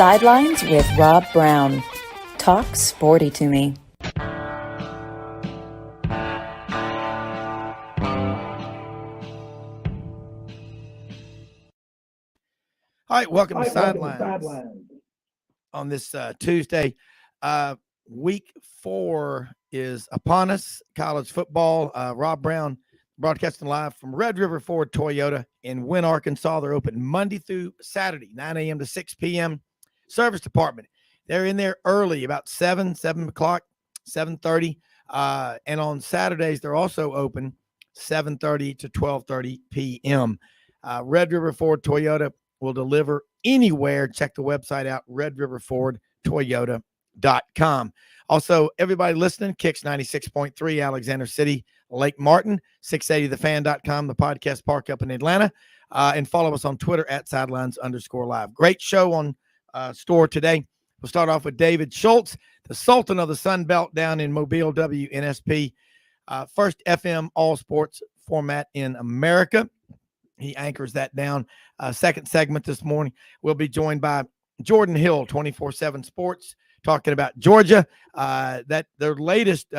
Sidelines with Rob Browne. Talk sporty to me. All right, welcome to Sidelines on this Tuesday. Week 4 is upon us, college football. Rob Browne broadcasting live from Red River Ford Toyota in Wynne, Arkansas. They're open Monday through Saturday, 9 a.m. to 6 p.m. Service department. They're in there early, about 7 o'clock, 7:30. And on Saturdays, they're also open 7:30 to 12:30 p.m. Red River Ford Toyota will deliver anywhere. Check the website out, redriverfordtoyota.com. Also, everybody listening, Kicks 96.3, Alexander City, Lake Martin, 680thefan.com, the podcast park up in Atlanta. And follow us on Twitter at sidelines_live. Great show on store today. We'll start off with David Schultz, the Sultan of the Sun Belt down in Mobile, WNSP. First FM all sports format in America. He anchors that down. Second segment this morning, we'll be joined by Jordan Hill, 24/7 Sports, talking about Georgia, that their latest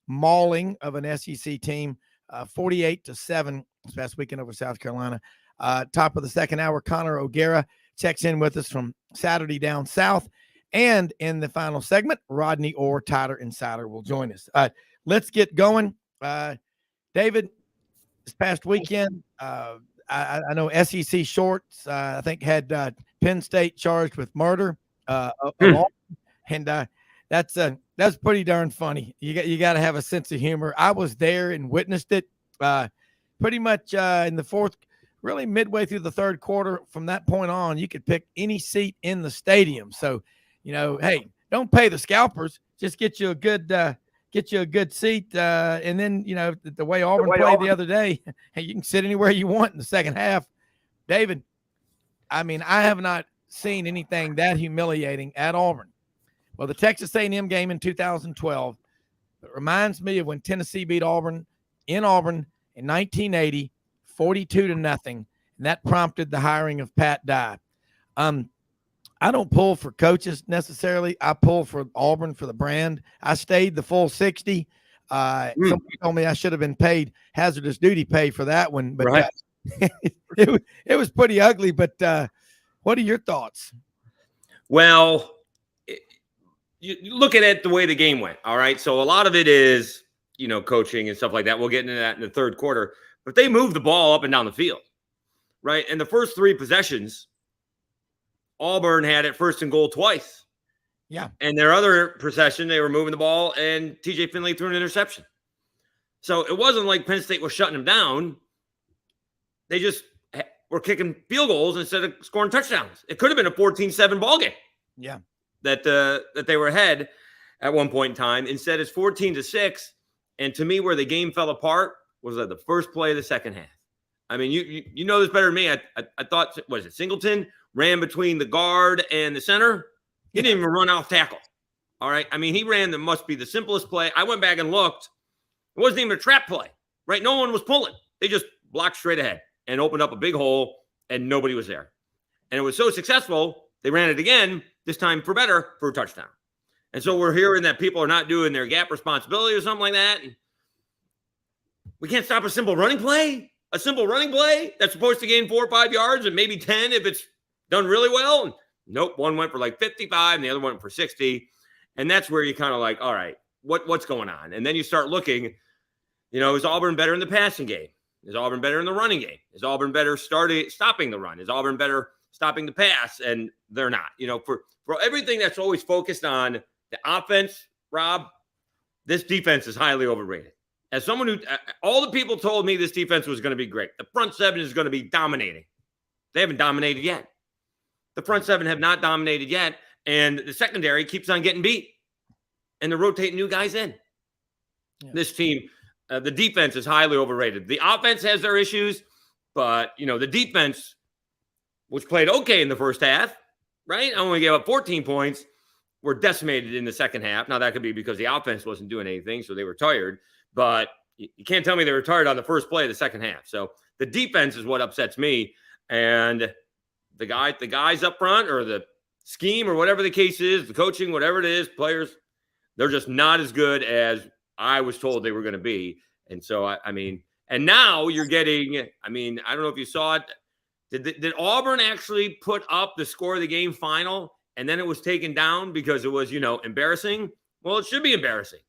mauling of an SEC team, 48-7 this past weekend over South Carolina. Top of the second hour, Connor O'Gara checks in with us from Saturday down south. And in the final segment, Rodney Orr, Tider Insider, will join us. Let's get going. David, this past weekend, I know SEC Shorts, I think, had Penn State charged with murder. And that's pretty darn funny. You got to have a sense of humor. I was there and witnessed it pretty much in the fourth, really midway through the third quarter. From that point on, you could pick any seat in the stadium. So, hey, don't pay the scalpers. Just get you a good seat. And then, the way Auburn played the other day, hey, you can sit anywhere you want in the second half. David, I mean, I have not seen anything that humiliating at Auburn. Well, the Texas A&M game in 2012, it reminds me of when Tennessee beat Auburn in 1980, 42-0, and that prompted the hiring of Pat Dye. I don't pull for coaches necessarily. I pull for Auburn, for the brand. I stayed the full 60. Somebody told me I should have been paid hazardous duty pay for that one, but right. It was pretty ugly. But what are your thoughts? Well, you look at it the way the game went. All right. So a lot of it is, coaching and stuff like that. We'll get into that in the third quarter, but they moved the ball up and down the field. Right. And the first 3 possessions, Auburn had it first and goal twice. Yeah. And their other possession, they were moving the ball and TJ Finley threw an interception. So it wasn't like Penn State was shutting them down. They just were kicking field goals instead of scoring touchdowns. It could have been a 14-7 ball game. Yeah. That they were ahead at one point in time. Instead, it's 14-6. And to me, where the game fell apart was at the first play of the second half. I mean, you know this better than me. I thought, was it Singleton ran between the guard and the center? He didn't even run off tackle. All right. I mean, he ran that must be the simplest play. I went back and looked. It wasn't even a trap play, right? No one was pulling. They just blocked straight ahead and opened up a big hole, and nobody was there. And it was so successful, they ran it again, this time for a touchdown. And so we're hearing that people are not doing their gap responsibility or something like that. And we can't stop a simple running play. A simple running play that's supposed to gain 4 or 5 yards and maybe 10 if it's done really well. And nope, one went for like 55 and the other went for 60. And that's where you kind of like, all right, what's going on? And then you start looking, is Auburn better in the passing game? Is Auburn better in the running game? Is Auburn better stopping the run? Is Auburn better stopping the pass? And they're not. For everything that's always focused on the offense, Rob, this defense is highly overrated. As someone who, all the people told me this defense was going to be great. The front seven is going to be dominating. They haven't dominated yet. The front seven have not dominated yet. And the secondary keeps on getting beat. And they're rotating new guys in. Yeah. This team, the defense is highly overrated. The offense has their issues, but, the defense, which played okay in the first half, right? I only gave up 14 points, were decimated in the second half. Now, that could be because the offense wasn't doing anything, so they were tired. But you can't tell me they were tired on the first play of the second half. So the defense is what upsets me. And the guys up front, or the scheme or whatever the case is, the coaching, whatever it is, players, they're just not as good as I was told they were going to be. And so, I mean, and now you're getting, I mean, I don't know if you saw it. Did Auburn actually put up the score of the game final and then it was taken down because it was, embarrassing? Well, it should be embarrassing.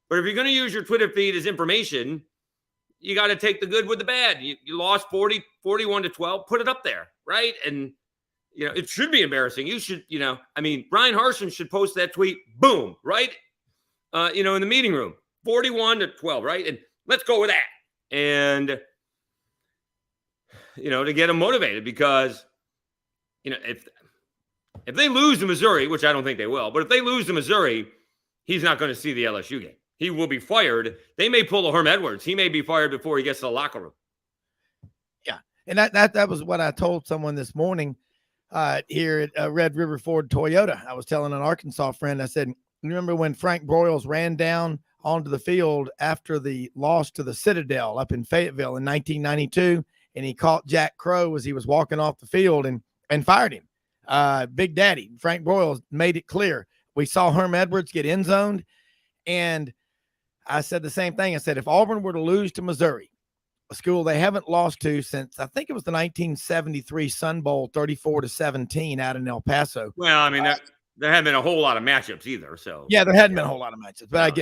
But if you're going to use your Twitter feed as information, you got to take the good with the bad. You lost 41-12, put it up there, right? And, it should be embarrassing. You should, Brian Harsin should post that tweet, boom, right? In the meeting room, 41-12, right? And let's go with that. And, to get them motivated because, if they lose to Missouri, which I don't think they will, but if they lose to Missouri, he's not going to see the LSU game. He will be fired. They may pull a Herm Edwards. He may be fired before he gets to the locker room. Yeah. And that was what I told someone this morning here at Red River Ford Toyota. I was telling an Arkansas friend, I said, remember when Frank Broyles ran down onto the field after the loss to the Citadel up in Fayetteville in 1992, and he caught Jack Crow as he was walking off the field and fired him. Big Daddy, Frank Broyles, made it clear. We saw Herm Edwards get end zoned, and I said the same thing. I said, if Auburn were to lose to Missouri, a school they haven't lost to since, I think it was the 1973 Sun Bowl, 34-17 out in El Paso. Well, I mean, there haven't been a whole lot of matchups either. So yeah, there hadn't been a whole lot of matchups, but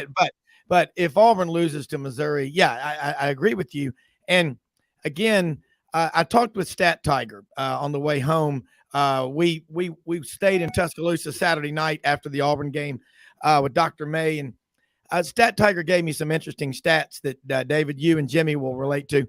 but if Auburn loses to Missouri, yeah, I agree with you. And again, I talked with Stat Tiger on the way home. We stayed in Tuscaloosa Saturday night after the Auburn game with Dr. May, and Stat Tiger gave me some interesting stats that David, you and Jimmy will relate to.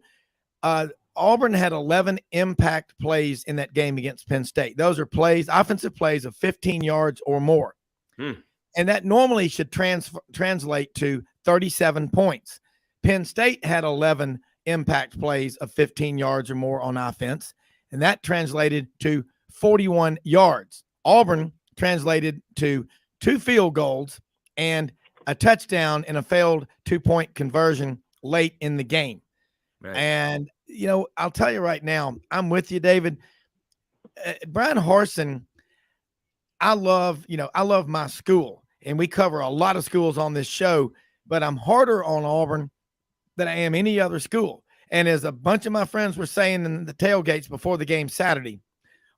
Auburn had 11 impact plays in that game against Penn State. Those are offensive plays of 15 yards or more. And that normally should translate to 37 points. Penn State had 11 impact plays of 15 yards or more on offense, and that translated to 41 yards. Auburn translated to 2 field goals and a touchdown and a failed 2-point conversion late in the game. Right. And, I'll tell you right now, I'm with you, David. Brian Harsin, I love my school, and we cover a lot of schools on this show, but I'm harder on Auburn than I am any other school. And as a bunch of my friends were saying in the tailgates before the game Saturday,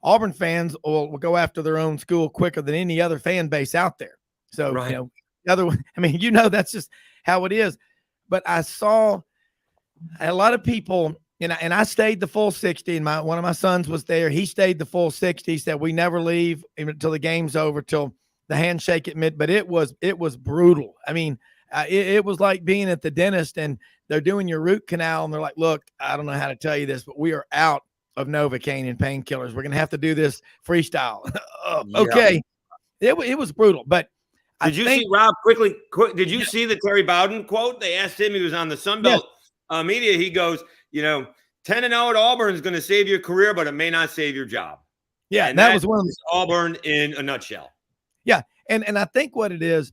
Auburn fans will go after their own school quicker than any other fan base out there. So, right. That's just how it is. But I saw a lot of people, and I stayed the full 60, and one of my sons was there. He stayed the full 60. He said, we never leave until the game's over, till the handshake at mid. But it was brutal. I mean, it was like being at the dentist and they're doing your root canal, and they're like, look, I don't know how to tell you this, but we are out of Novocaine and painkillers. We're going to have to do this freestyle. Okay. Yeah. It was brutal, but did you see, Rob, quickly, did you see the Terry Bowden quote? They asked him, he was on the Sunbelt media. He goes, 10-0 at Auburn is going to save your career, but it may not save your job. Yeah. And that was one of Auburn in a nutshell. Yeah. And I think what it is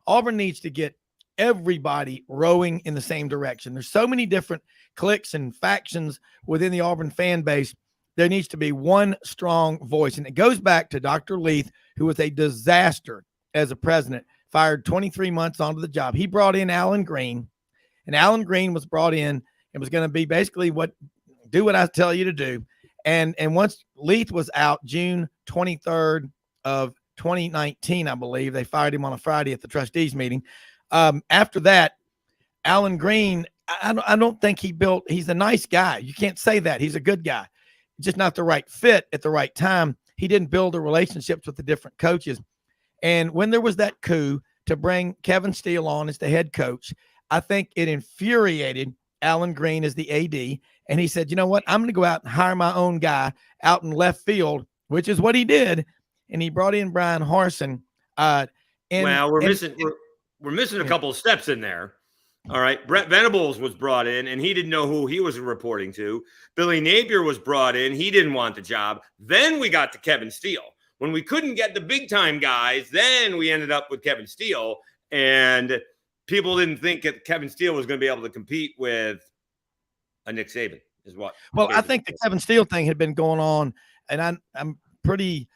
Auburn needs to get everybody rowing in the same direction. There's so many different cliques and factions within the Auburn fan base. There needs to be one strong voice. And it goes back to Dr. Leith, who was a disaster as a president, fired 23 months onto the job. He brought in Alan Green, and Alan Green was brought in and was going to be basically do what I tell you to do. And once Leith was out, June 23rd of 2019, I believe, they fired him on a Friday at the trustees meeting. After that, Alan Green, I don't think he's a nice guy. You can't say that. He's a good guy. Just not the right fit at the right time. He didn't build the relationships with the different coaches. And when there was that coup to bring Kevin Steele on as the head coach, I think it infuriated Alan Green as the AD. And he said, you know what? I'm going to go out and hire my own guy out in left field, which is what he did. And he brought in Brian Harsin. We're missing a couple of steps in there. All right. Brett Venables was brought in, and he didn't know who he was reporting to. Billy Napier was brought in. He didn't want the job. Then we got to Kevin Steele. When we couldn't get the big-time guys, then we ended up with Kevin Steele. And people didn't think that Kevin Steele was going to be able to compete with a Nick Saban is what. Well, I think the Kevin Steele thing had been going on, and I'm pretty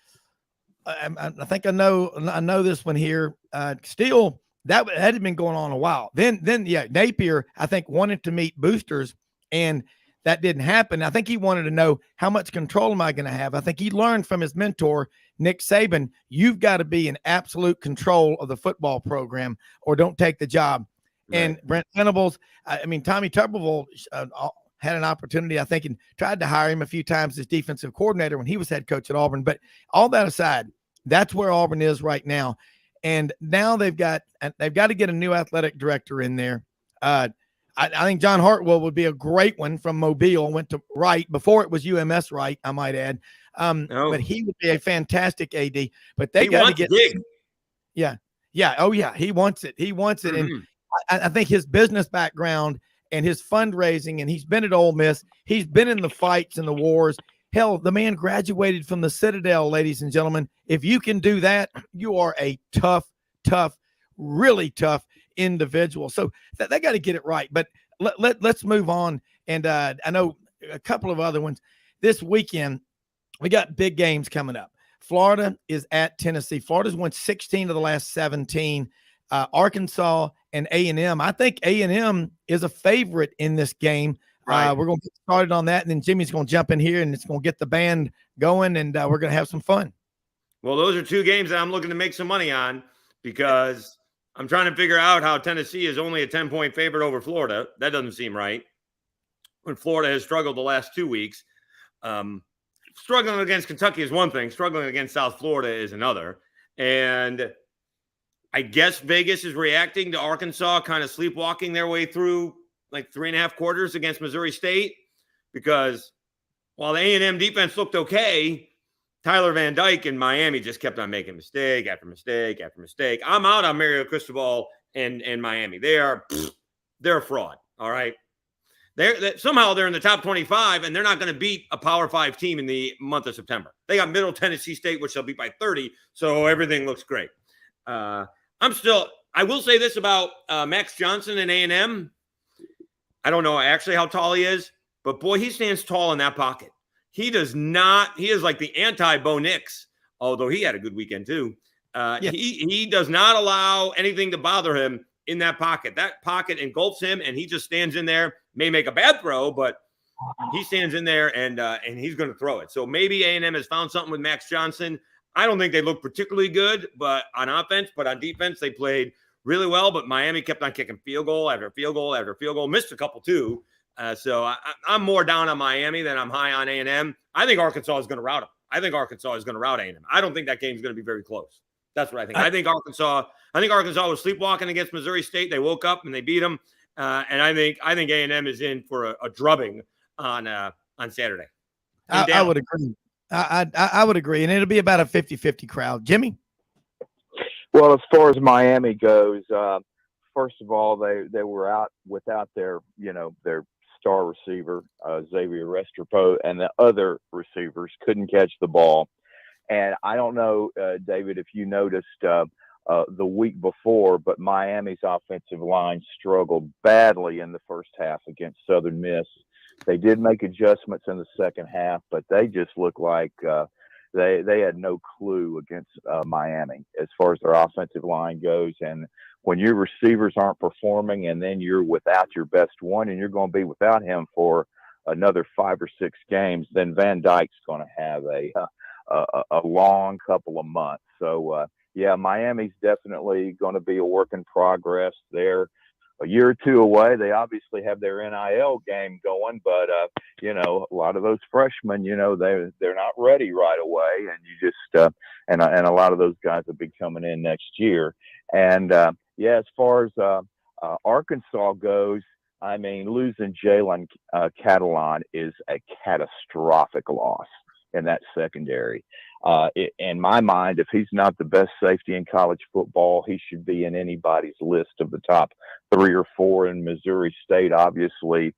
I think I know this one here. Still, that had been going on a while. Then yeah, Napier, I think, wanted to meet boosters, and that didn't happen. I think he wanted to know, how much control am I going to have? I think he learned from his mentor, Nick Saban, you've got to be in absolute control of the football program or don't take the job. Right. And Brent Venables, I mean, Tommy Tuberville had an opportunity, I think, and tried to hire him a few times as defensive coordinator when he was head coach at Auburn. But all that aside, that's where Auburn is right now. And now they've got to get a new athletic director in there. I think John Hartwell would be a great one from Mobile. Went to Wright before it was UMS Wright, I might add. But he would be a fantastic AD. But they got to get big. Yeah. Oh yeah, he wants it. Mm-hmm. And I think his business background and his fundraising, and he's been at Ole Miss. He's been in the fights and the wars. Hell, the man graduated from the Citadel, ladies and gentlemen. If you can do that, you are a tough, really tough individual. So they got to get it right. But let's move on. And I know a couple of other ones. This weekend, we got big games coming up. Florida is at Tennessee. Florida's won 16 of the last 17. Arkansas and A&M. I think A&M is a favorite in this game. Right. We're going to get started on that, and then Jimmy's going to jump in here, and it's going to get the band going, and we're going to have some fun. Well, those are two games that I'm looking to make some money on, because I'm trying to figure out how Tennessee is only a 10-point favorite over Florida. That doesn't seem right when Florida has struggled the last 2 weeks. Struggling against Kentucky is one thing. Struggling against South Florida is another. And I guess Vegas is reacting to Arkansas kind of sleepwalking their way through like 3.5 quarters against Missouri State, because while the A&M defense looked okay, Tyler Van Dyke in Miami just kept on making mistake after mistake after mistake. I'm out on Mario Cristobal and Miami. They're a fraud. All right. Somehow they're in the top 25, and they're not going to beat a Power 5 team in the month of September. They got Middle Tennessee State, which they'll beat by 30. So everything looks great. I will say this about Max Johnson and A&M. I don't know actually how tall he is, but boy, he stands tall in that pocket. He is like the anti-Bo Nix, although he had a good weekend too. He does not allow anything to bother him in that pocket. That pocket engulfs him, and he just stands in there. May make a bad throw, but he stands in there, and he's going to throw it. So maybe A&M has found something with Max Johnson. I don't think they look particularly good, but on offense, but on defense, they played really well. But Miami kept on kicking field goal after field goal after field goal, missed a couple too. So I'm more down on Miami than I'm high on A&M. I think Arkansas is going to rout them. I think Arkansas is going to rout A&M. I don't think that game's going to be very close. That's what I think. I think Arkansas was sleepwalking against Missouri State. They woke up and they beat them. And I think A&M is in for a drubbing on Saturday. I would agree. I would agree, and it'll be about a 50-50 crowd. Jimmy? Well, as far as Miami goes, first of all, they were out without their star receiver, Xavier Restrepo, and the other receivers couldn't catch the ball. And I don't know, David, if you noticed the week before, but Miami's offensive line struggled badly in the first half against Southern Miss. They did make adjustments in the second half, but they just looked like they had no clue against Miami as far as their offensive line goes. And when your receivers aren't performing, and then you're without your best one, and you're going to be without him for another 5 or 6 games, then Van Dyke's going to have a long couple of months. So, yeah, Miami's definitely going to be a work in progress. They're a year or two away. They obviously have their NIL game going, but a lot of those freshmen, they're not ready right away, and you just and a lot of those guys will be coming in next year. And as far as Arkansas goes, I mean, losing Jalen Catalon is a catastrophic loss in that secondary. In my mind, if he's not the best safety in college football, he should be in anybody's list of the top 3 or 4. And Missouri State obviously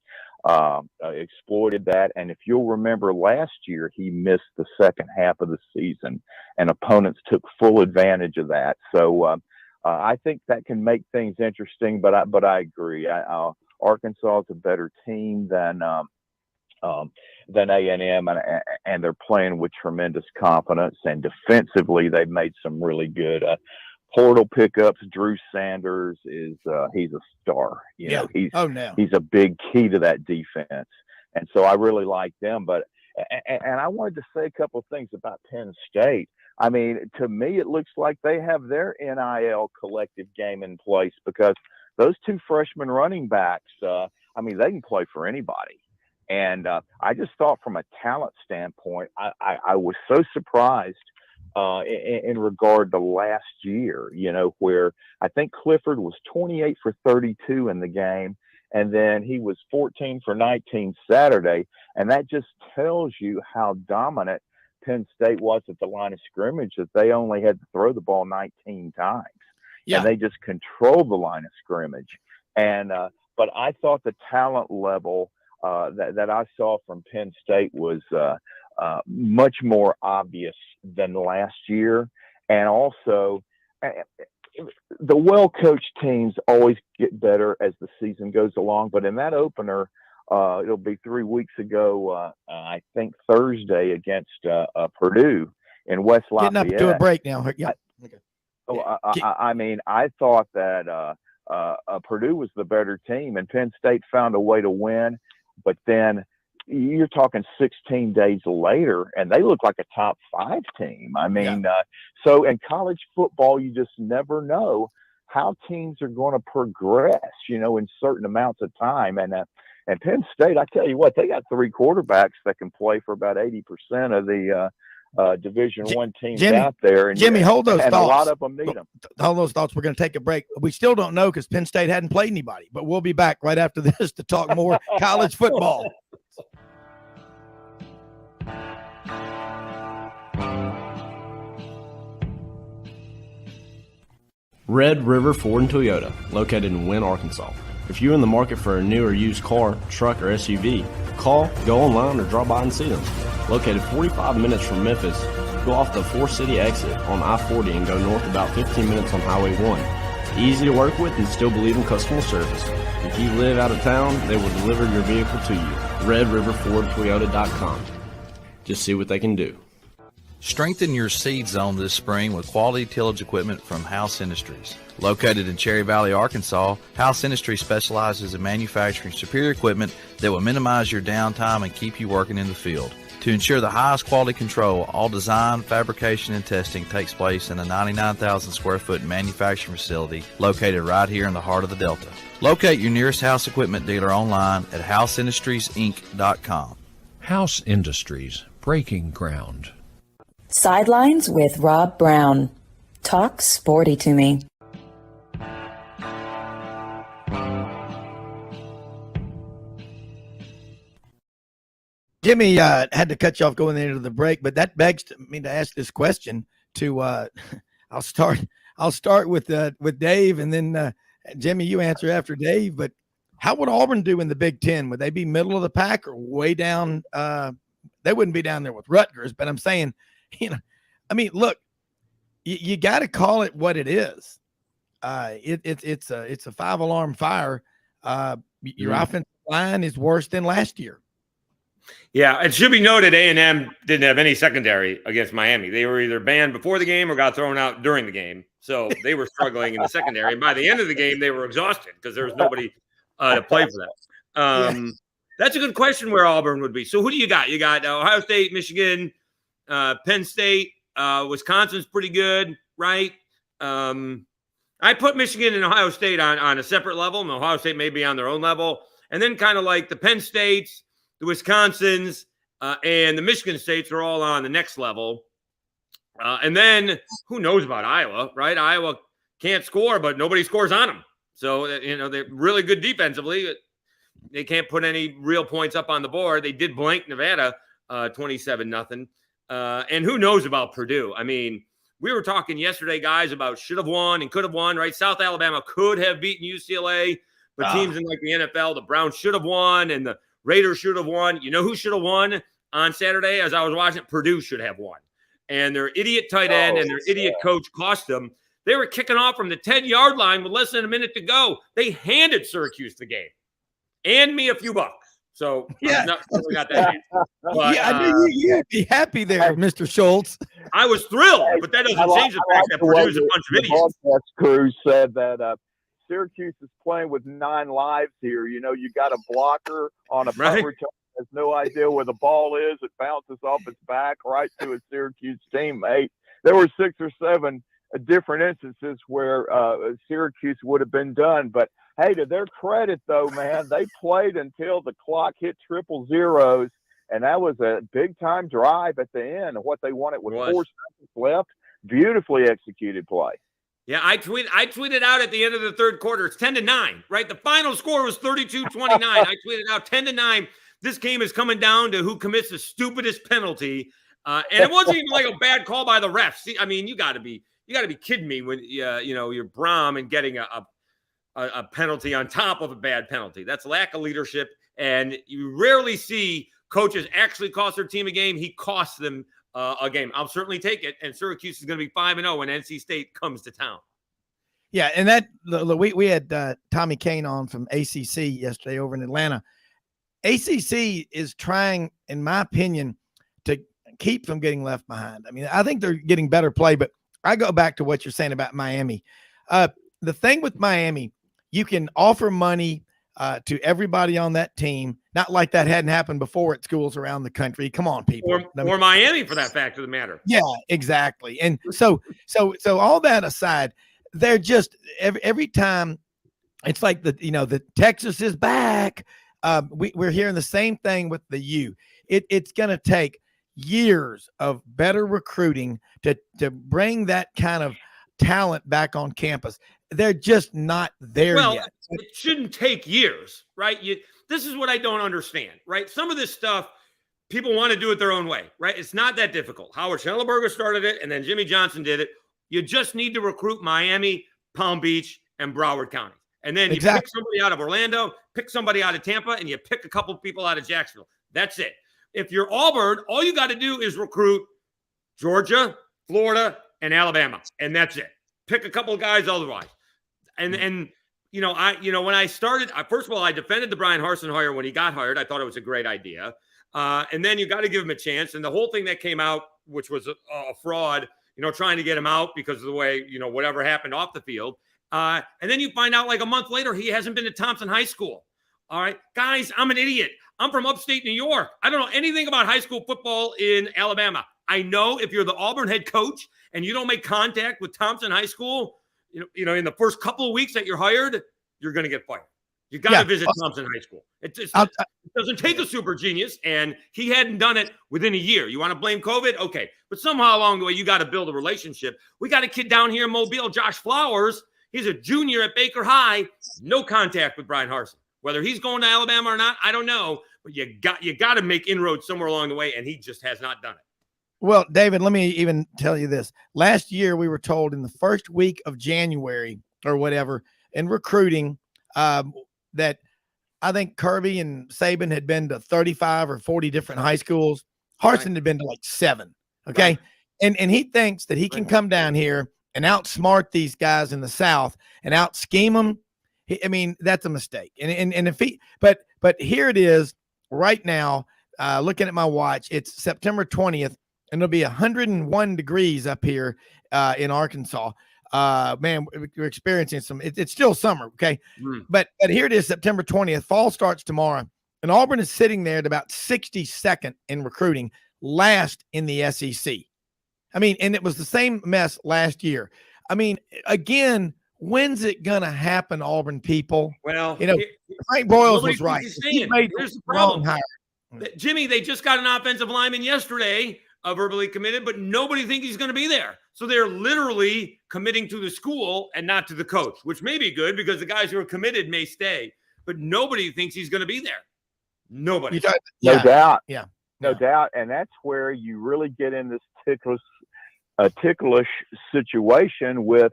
exploited that. And if you'll remember last year, he missed the second half of the season, and opponents took full advantage of that. So I think that can make things interesting. But I agree. Arkansas is a better team than than A&M, and they're playing with tremendous confidence. And defensively, they've made some really good portal pickups. Drew Sanders he's a star. You know, he's a big key to that defense, and so I really like them. But and I wanted to say a couple of things about Penn State. I mean, to me, it looks like they have their NIL collective game in place, because those two freshman running backs, I mean, they can play for anybody. And I just thought from a talent standpoint, I was so surprised in regard to last year, you know, where I think Clifford was 28 for 32 in the game, and then he was 14 for 19 Saturday. And that just tells you how dominant Penn State was at the line of scrimmage, that they only had to throw the ball 19 times. Yeah. And they just controlled the line of scrimmage. And but I thought the talent level that I saw from Penn State was much more obvious than last year. And also, the well-coached teams always get better as the season goes along. But in that opener, it'll be 3 weeks ago, I think Thursday, against Purdue in West Lafayette. Getting up to a break now. Yeah. I mean, I thought that Purdue was the better team, and Penn State found a way to win. But then you're talking 16 days later, and they look like a top 5 team. I mean, so in college football, you just never know how teams are going to progress, you know, in certain amounts of time. And Penn State, I tell you what, they got 3 quarterbacks that can play for about 80% of the Division I teams out there. And Jimmy, hold those thoughts. A lot of them need them. Hold those thoughts. We're going to take a break. We still don't know, because Penn State hadn't played anybody, but we'll be back right after this to talk more college football. Red River Ford and Toyota, located in Wynne, Arkansas. If you're in the market for a new or used car, truck, or SUV, call, go online, or drop by and see them. Located 45 minutes from Memphis, go off the 4-City exit on I-40 and go north about 15 minutes on Highway 1. Easy to work with and still believe in customer service. If you live out of town, they will deliver your vehicle to you. RedRiverFordToyota.com. Just see what they can do. Strengthen your seed zone this spring with quality tillage equipment from House Industries. Located in Cherry Valley, Arkansas, House Industries specializes in manufacturing superior equipment that will minimize your downtime and keep you working in the field. To ensure the highest quality control, all design, fabrication, and testing takes place in a 99,000 square foot manufacturing facility located right here in the heart of the Delta. Locate your nearest House equipment dealer online at houseindustriesinc.com. House Industries, breaking ground. Sidelines with Rob Browne. Talk sporty to me. Jimmy had to cut you off going into the break, but that begs me to ask this question. I'll start with Dave, and then Jimmy, you answer after Dave. But how would Auburn do in the Big Ten? Would they be middle of the pack or way down? They wouldn't be down there with Rutgers, but I'm saying, look, you got to call it what it is. It's a 5-alarm fire. Your offensive line is worse than last year. Yeah, it should be noted A&M didn't have any secondary against Miami. They were either banned before the game or got thrown out during the game. So they were struggling in the secondary. And by the end of the game, they were exhausted because there was nobody to play for them. That's a good question where Auburn would be. So who do you got? You got Ohio State, Michigan, Penn State, Wisconsin's pretty good, right? I put Michigan and Ohio State on a separate level, and Ohio State may be on their own level. And then kind of like the Penn States, the Wisconsins, and the Michigan States are all on the next level. And then who knows about Iowa, right? Iowa can't score, but nobody scores on them. So, they're really good defensively. They can't put any real points up on the board. They did blank Nevada 27-0. And who knows about Purdue? I mean, we were talking yesterday, guys, about should have won and could have won, right? South Alabama could have beaten UCLA, but teams in like the NFL, the Browns should have won and the Raiders should have won. You know who should have won on Saturday? As I was watching, Purdue should have won. And their idiot tight end and their idiot coach cost them. They were kicking off from the 10-yard line with less than a minute to go. They handed Syracuse the game and me a few bucks. So Yeah. I'm not really not that huge. But, I knew you'd be happy there, Mr. Schultz. I was thrilled, but that doesn't change the fact that Purdue's a bunch of idiots. The broadcast crew said that Syracuse is playing with 9 lives here. You know, you got a blocker on a punt return, has no idea where the ball is. It bounces off its back right to a Syracuse teammate. There were 6 or 7 different instances where Syracuse would have been done. But, hey, to their credit, though, man, they played until the clock hit 000, and that was a big-time drive at the end. What they wanted with 4 seconds left, beautifully executed play. Yeah, I tweeted out at the end of the third quarter, it's 10-9, right? The final score was 32-29. I tweeted out 10-9. This game is coming down to who commits the stupidest penalty. And it wasn't even like a bad call by the refs. See, I mean, you got to be kidding me when you're Browne and getting a penalty on top of a bad penalty. That's lack of leadership, and you rarely see coaches actually cost their team a game. He cost them a game. I'll certainly take it, and Syracuse is going to be 5-0 when NC State comes to town. Yeah, and that we had Tommy Kane on from ACC yesterday over in Atlanta. ACC is trying, in my opinion, to keep from getting left behind. I mean, I think they're getting better play, but I go back to what you're saying about Miami. The thing with Miami, you can offer money to everybody on that team. Not like that hadn't happened before at schools around the country. Come on, people. Or Miami, for that fact of the matter. Yeah, exactly. And so all that aside, they're just every time it's like the Texas is back. We're hearing the same thing with the U. It's going to take years of better recruiting to bring that kind of talent back on campus. They're just not there yet. It shouldn't take years, right? This is what I don't understand, right? Some of this stuff, people want to do it their own way, right? It's not that difficult. Howard Schnellenberger started it, and then Jimmy Johnson did it. You just need to recruit Miami, Palm Beach, and Broward County. And then you pick somebody out of Orlando, pick somebody out of Tampa, and you pick a couple people out of Jacksonville. That's it. If you're Auburn, all you got to do is recruit Georgia, Florida, and Alabama, and that's it. Pick a couple of guys otherwise. And when I started, first of all, I defended the Brian Harsin hire when he got hired. I thought it was a great idea. And then you got to give him a chance. And the whole thing that came out, which was a fraud, trying to get him out because of the way, whatever happened off the field. And then you find out like a month later, he hasn't been to Thompson High School. All right, guys, I'm an idiot. I'm from upstate New York. I don't know anything about high school football in Alabama. I know if you're the Auburn head coach and you don't make contact with Thompson High School, in the first couple of weeks that you're hired, you're going to get fired. You got to visit Thompson High School. It doesn't take a super genius, and he hadn't done it within a year. You want to blame COVID? Okay. But somehow along the way, you got to build a relationship. We got a kid down here in Mobile, Josh Flowers. He's a junior at Baker High. No contact with Brian Harsin. Whether he's going to Alabama or not, I don't know. But you got to make inroads somewhere along the way, and he just has not done it. Well, David, let me even tell you this. Last year, we were told in the first week of January or whatever in recruiting that I think Kirby and Saban had been to 35 or 40 different high schools. Harsin had been to like 7. Okay. Right. And he thinks that he can come down here and outsmart these guys in the South and out scheme them. That's a mistake. And if but here it is right now, looking at my watch, it's September 20th. And it'll be 101 degrees up here in Arkansas. Man, we're experiencing it's still summer, okay? But here it is, September 20th. Fall starts tomorrow. And Auburn is sitting there at about 62nd in recruiting, last in the SEC. And it was the same mess last year. Again, when's it going to happen, Auburn people? Well, Frank Broyles was right. Here's the problem. Jimmy, they just got an offensive lineman yesterday, verbally committed, but nobody thinks he's going to be there. So they're literally committing to the school and not to the coach, which may be good because the guys who are committed may stay, but nobody thinks he's going to be there. Nobody. No doubt. Yeah. No doubt. And that's where you really get in this ticklish situation with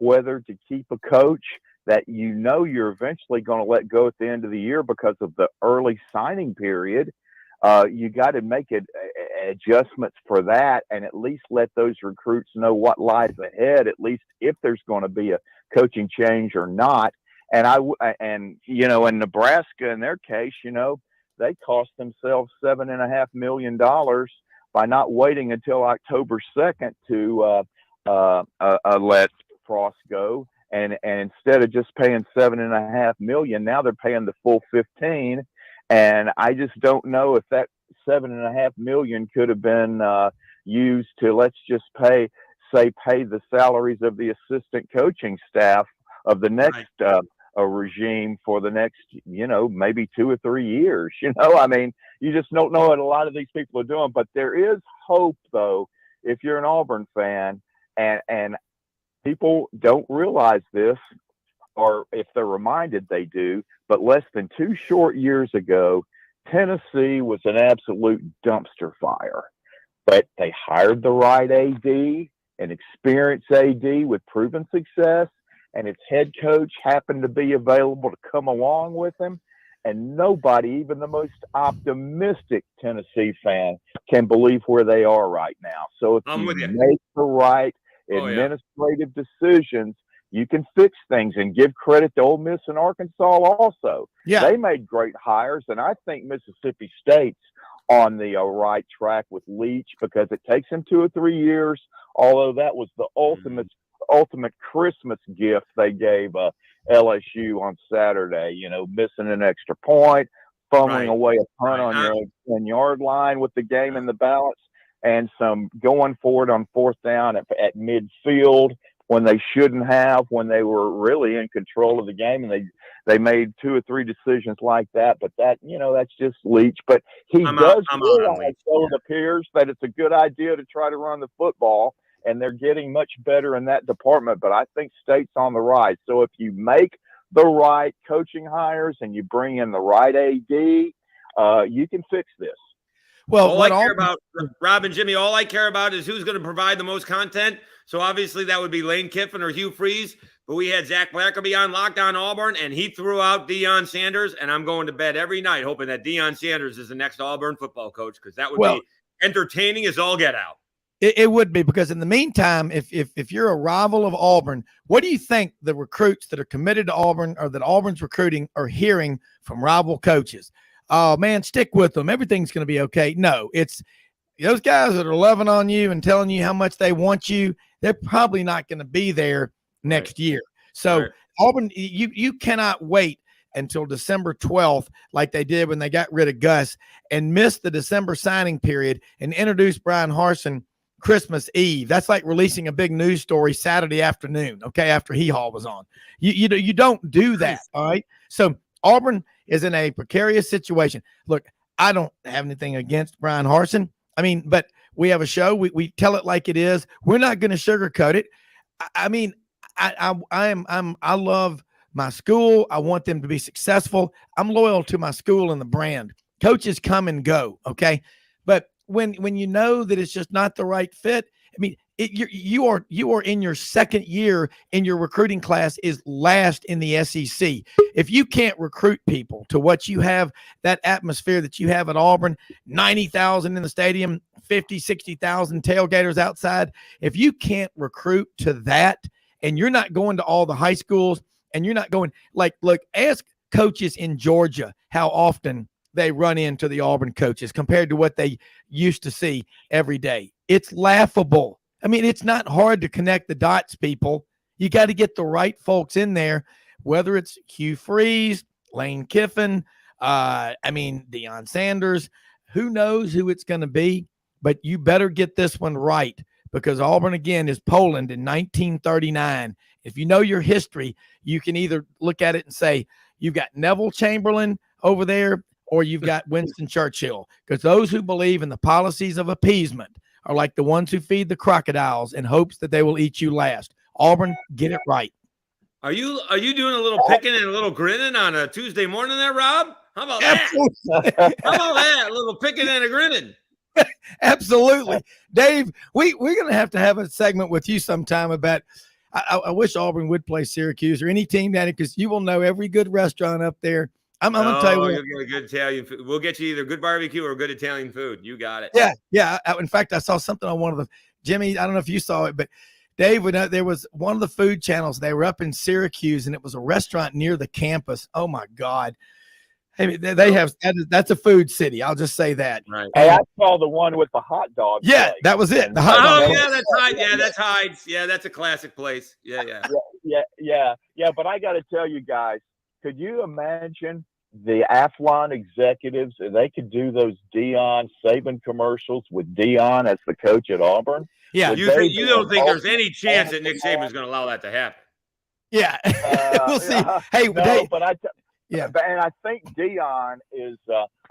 whether to keep a coach that you're eventually going to let go at the end of the year because of the early signing period. You got to make adjustments for that and at least let those recruits know what lies ahead, at least if there's going to be a coaching change or not. And in Nebraska, in their case, they cost themselves $7.5 million by not waiting until October 2nd to let Frost go. And instead of just paying $7.5 million, now they're paying the full 15. And I just don't know if that $7.5 million could have been used to, let's just pay the salaries of the assistant coaching staff of the next regime for the next, maybe 2 or 3 years. I mean, you just don't know what a lot of these people are doing. But there is hope, though, if you're an Auburn fan, and people don't realize this, or if they're reminded they do, but less than 2 short years ago, Tennessee was an absolute dumpster fire. But they hired the right AD, an experienced AD with proven success, and its head coach happened to be available to come along with him. And nobody, even the most optimistic Tennessee fan, can believe where they are right now. So if you make the right administrative decisions, you can fix things, and give credit to Ole Miss and Arkansas also. Yeah. They made great hires, and I think Mississippi State's on the right track with Leach, because it takes him 2 or 3 years, although that was the ultimate Christmas gift they gave LSU on Saturday, missing an extra point, fumbling away a punt on your 10-yard line with the game in the balance, and some going forward on 4th down at midfield when they shouldn't have, when they were really in control of the game, and they made 2 or 3 decisions like that. But that, that's just Leach. But he does realize, so it appears, that it's a good idea to try to run the football, and they're getting much better in that department. But I think State's on the rise. So if you make the right coaching hires and you bring in the right AD, you can fix this. Well, all I care about, Rob and Jimmy, all I care about is who's going to provide the most content. So obviously that would be Lane Kiffin or Hugh Freeze. But we had Zach Blackerby on Locked On Auburn, and he threw out Deion Sanders. And I'm going to bed every night hoping that Deion Sanders is the next Auburn football coach, because that would be entertaining as all get out. It would be, because in the meantime, if you're a rival of Auburn, what do you think the recruits that are committed to Auburn, or that Auburn's recruiting, are hearing from rival coaches? Oh, man, stick with them. Everything's going to be okay. No, it's those guys that are loving on you and telling you how much they want you. They're probably not going to be there next year. So Auburn, you cannot wait until December 12th, like they did when they got rid of Gus, and miss the December signing period and introduce Brian Harsin Christmas Eve. That's like releasing a big news story Saturday afternoon, after Hee Haw was on. You don't do that, all right? So Auburn is in a precarious situation. Look, I don't have anything against Brian Harsin. I mean, but we have a show. We tell it like it is. We're not going to sugarcoat it. I love my school. I want them to be successful. I'm loyal to my school and the brand. Coaches come and go, okay? But when you know that it's just not the right fit, I mean, you are in your second year, and your recruiting class is last in the SEC. If you can't recruit people to what you have, that atmosphere that you have at Auburn, 90,000 in the stadium, 50, 60,000 tailgaters outside, if you can't recruit to that, and you're not going to all the high schools, and you're not going, look, ask coaches in Georgia how often they run into the Auburn coaches compared to what they used to see every day. It's laughable. I mean, it's not hard to connect the dots, people. You got to get the right folks in there, whether it's Hugh Freeze, Lane Kiffin, Deion Sanders. Who knows who it's going to be, but you better get this one right, because Auburn, again, is Poland in 1939. If you know your history, you can either look at it and say, you've got Neville Chamberlain over there, or you've got Winston Churchill, because those who believe in the policies of appeasement are like the ones who feed the crocodiles in hopes that they will eat you last. Auburn, get it right. Are you doing a little picking and a little grinning on a Tuesday morning there, Rob? How about that? How about that? A little picking and a grinning. Absolutely. Dave, we're going to have a segment with you sometime about I wish Auburn would play Syracuse or any team down there, because you will know every good restaurant up there. I'm going to tell you what. You'll get a good Italian food. We'll get you either good barbecue or good Italian food. You got it. Yeah. In fact, I saw something on one of the, Jimmy, I don't know if you saw it, but Dave, there was one of the food channels. They were up in Syracuse, and it was a restaurant near the campus. Oh, my God. Hey, they have that's a food city. I'll just say that. Right. Hey, I saw the one with the hot dog. Yeah, place. that was it. And- The hot dog Oh place. yeah, that's Hyde. Yeah, that's Hyde's. Yeah, that's a classic place. Yeah. Yeah. But I got to tell you guys, could you imagine the Athlon executives? They could do those Deion Saban commercials with Deion as the coach at Auburn. Yeah, You don't think there's any chance that Nick Saban's going to allow that to happen? yeah. We'll see. Hey, no, but yeah, and I think Deion is.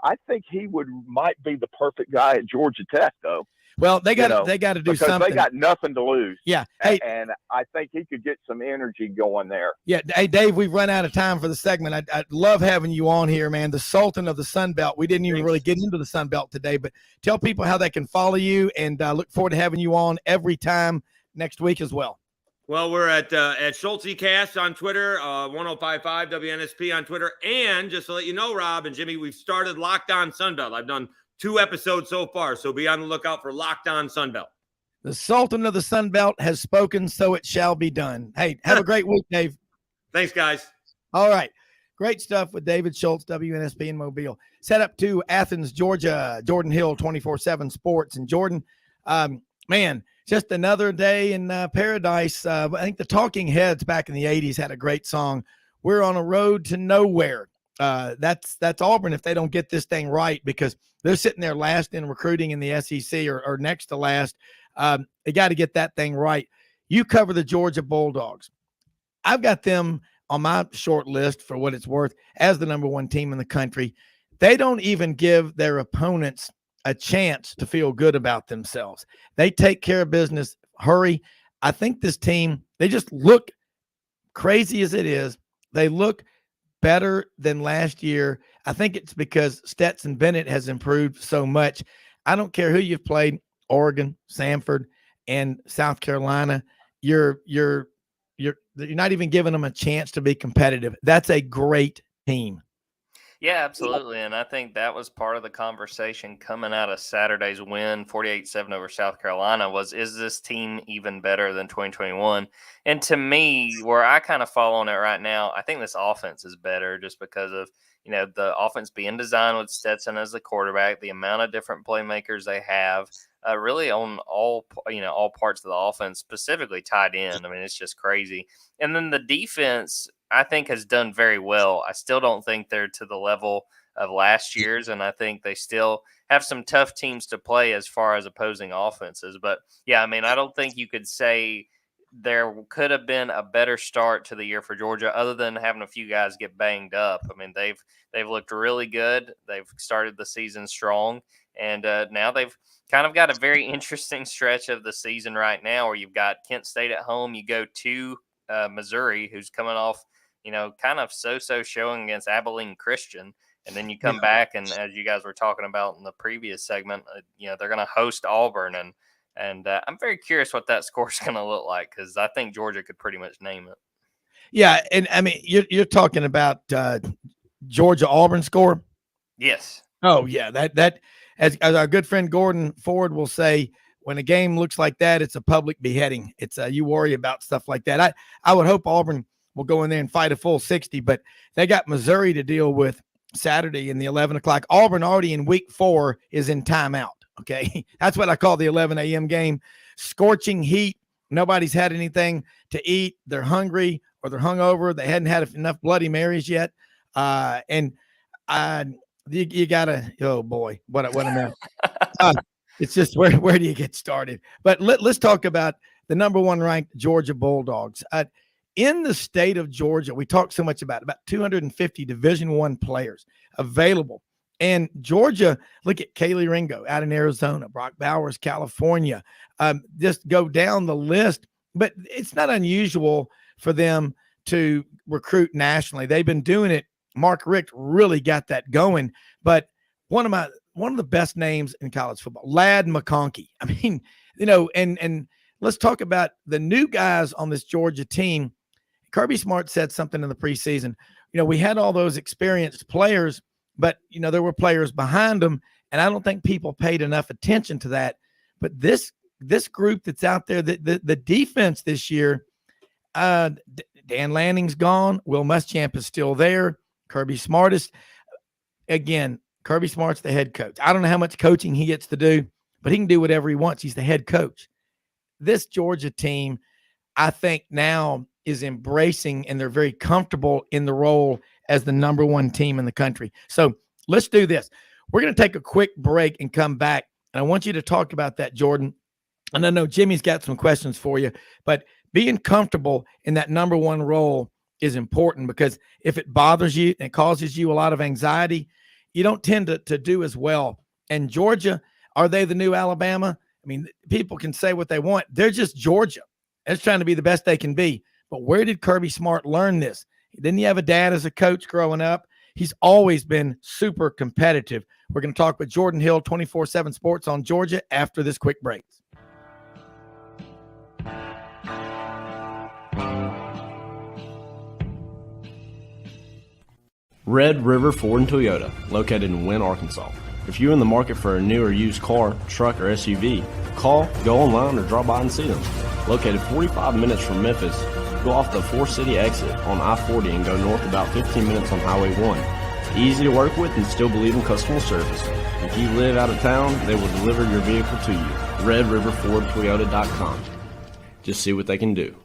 I think he might be the perfect guy at Georgia Tech, though. well, they got to do because something. they got nothing to lose. Yeah. Hey, and I think he could get some energy going there. yeah. Hey, Dave, we've run out of time for the segment. I'd love having you on here, man. The Sultan of the Sun Belt. We didn't even really get into the Sun Belt today, but tell people how they can follow you, and look forward to having you on every time next week as well. Well, we're at SchultzeCast on Twitter, 1055 WNSP on Twitter, and just to let you know, Rob and Jimmy, we've started Locked On Sunbelt. I've done 2 episodes so far, so be on the lookout for Locked On Sunbelt. The Sultan of the Sun Belt has spoken, so it shall be done. Hey, have a great week, Dave. Thanks, guys. All right. Great stuff with David Schultz, WNSP in Mobile. Set up to Athens, Georgia, Jordan Hill, 24/7 Sports. And Jordan, man, just another day in paradise. I think the Talking Heads back in the 80s had a great song. We're on a road to nowhere. That's Auburn if they don't get this thing right, because they're sitting there last in recruiting in the SEC or next to last. They got to get that thing right. You cover the Georgia Bulldogs. I've got them on my short list for what it's worth as the number 1 team in the country. They don't even give their opponents a chance to feel good about themselves. They take care of business, hurry. I think this team, they just look, crazy as it is, they look better than last year. I think it's because Stetson Bennett has improved so much. I don't care who you've played, Oregon, Samford, and South Carolina. You're not even giving them a chance to be competitive. That's a great team. Yeah, absolutely. And I think that was part of the conversation coming out of Saturday's win, 48-7 over South Carolina, is this team even better than 2021? And to me, where I kind of fall on it right now, I think this offense is better just because of, the offense being designed with Stetson as the quarterback, the amount of different playmakers they have, really on all parts of the offense, specifically tight end. I mean, it's just crazy. And then the defense, I think, has done very well. I still don't think they're to the level of last year's, and I think they still have some tough teams to play as far as opposing offenses. But, yeah, I mean, I don't think you could say there could have been a better start to the year for Georgia other than having a few guys get banged up. I mean, they've looked really good. They've started the season strong, and now they've kind of got a very interesting stretch of the season right now where you've got Kent State at home. You go to Missouri, who's coming off, kind of so-so showing against Abilene Christian. And then you come back, and as you guys were talking about in the previous segment, they're going to host Auburn. And I'm very curious what that score is going to look like, because I think Georgia could pretty much name it. Yeah, and I mean, you're talking about Georgia-Auburn score? Yes. Oh, yeah. That as our good friend Gordon Ford will say, when a game looks like that, it's a public beheading. It's you worry about stuff like that. I would hope Auburn will go in there and fight a full 60, but they got Missouri to deal with Saturday in the 11 o'clock. Auburn already in week 4 is in timeout. Okay. That's what I call the 11 a.m. game. Scorching heat. Nobody's had anything to eat. They're hungry or they're hungover. They hadn't had enough Bloody Marys yet. You gotta, oh boy, what a mess. It's just where do you get started? But let's talk about the number 1 ranked Georgia Bulldogs. In the state of Georgia, we talk so much about 250 Division I players available. And Georgia, look at Kaylee Ringo out in Arizona, Brock Bowers, California. Just go down the list. But it's not unusual for them to recruit nationally. They've been doing it. Mark Richt really got that going. But one of the best names in college football, Ladd McConkey. I mean, and let's talk about the new guys on this Georgia team. Kirby Smart said something in the preseason. We had all those experienced players, but, there were players behind them, and I don't think people paid enough attention to that. But this group that's out there, the defense this year, Dan Lanning's gone. Will Muschamp is still there. Kirby Smart is. again, Kirby Smart's the head coach. I don't know how much coaching he gets to do, but he can do whatever he wants. He's the head coach. This Georgia team, I think now is embracing, and they're very comfortable in the role as the number one team in the country. So let's do this. We're going to take a quick break and come back. And I want you to talk about that, Jordan. And I know Jimmy's got some questions for you, but being comfortable in that number one role is important, because if it bothers you and causes you a lot of anxiety, you don't tend to do as well. And Georgia, are they the new Alabama? I mean, people can say what they want. They're just Georgia. They're trying to be the best they can be. But where did Kirby Smart learn this? Didn't he have a dad as a coach growing up? He's always been super competitive. We're going to talk with Jordan Hill, 24/7 Sports on Georgia, after this quick break. Red River Ford and Toyota, located in Wynne, Arkansas. If you're in the market for a new or used car, truck, or SUV, call, go online, or drop by and see them. Located 45 minutes from Memphis, go off the 4-city exit on I-40 and go north about 15 minutes on Highway 1. Easy to work with and still believe in customer service. If you live out of town, they will deliver your vehicle to you. RedRiverFordToyota.com. Just see what they can do.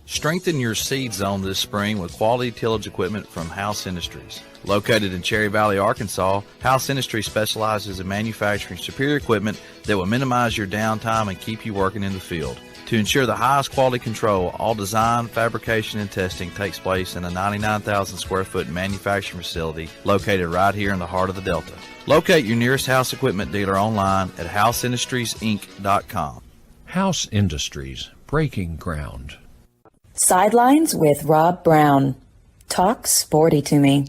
Strengthen your seed zone this spring with quality tillage equipment from House Industries. Located in Cherry Valley, Arkansas, House Industries specializes in manufacturing superior equipment that will minimize your downtime and keep you working in the field. To ensure the highest quality control, all design, fabrication, and testing takes place in a 99,000 square foot manufacturing facility located right here in the heart of the Delta. Locate your nearest House equipment dealer online at houseindustriesinc.com. House Industries, breaking ground. Sidelines with Rob Browne. Talk sporty to me.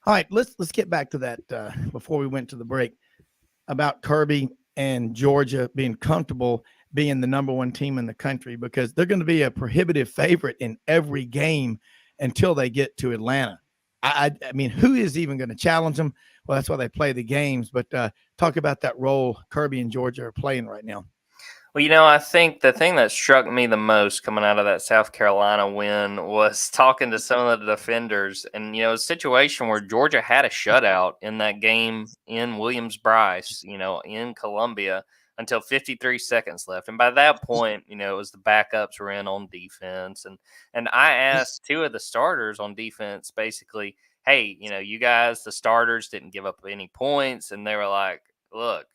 All right, let's get back to that before we went to the break about Kirby and Georgia being comfortable being the number one team in the country, because they're going to be a prohibitive favorite in every game until they get to Atlanta. I mean, who is even going to challenge them? Well, that's why they play the games. But talk about that role Kirby and Georgia are playing right now. Well, I think the thing that struck me the most coming out of that South Carolina win was talking to some of the defenders. And, a situation where Georgia had a shutout in that game in Williams-Brice, in Columbia, until 53 seconds left. And by that point, it was the backups were in on defense. And I asked two of the starters on defense, basically, hey, you guys, the starters didn't give up any points. And they were like, look,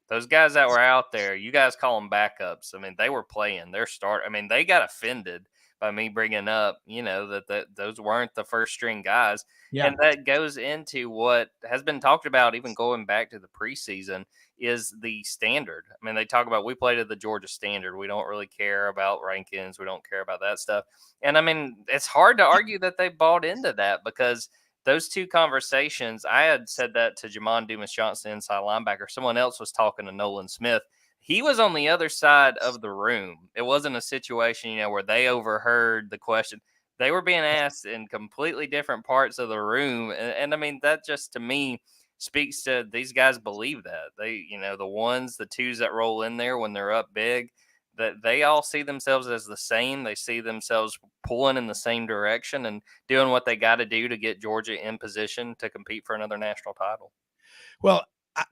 those guys that were out there, you guys call them backups. I mean, they were playing their start. I mean, they got offended by me bringing up, that those weren't the first string guys. Yeah. And that goes into what has been talked about, even going back to the preseason, is the standard. I mean, they talk about, we played at the Georgia standard. We don't really care about rankings. We don't care about that stuff. And I mean, it's hard to argue that they bought into that, because those two conversations, I had said that to Jamon Dumas-Johnson, inside linebacker. Someone else was talking to Nolan Smith. He was on the other side of the room. It wasn't a situation, where they overheard the question. They were being asked in completely different parts of the room. And I mean, that just, to me, speaks to these guys believe that. They, the twos that roll in there when they're up big, that they all see themselves as the same. They see themselves pulling in the same direction and doing what they got to do to get Georgia in position to compete for another national title. Well,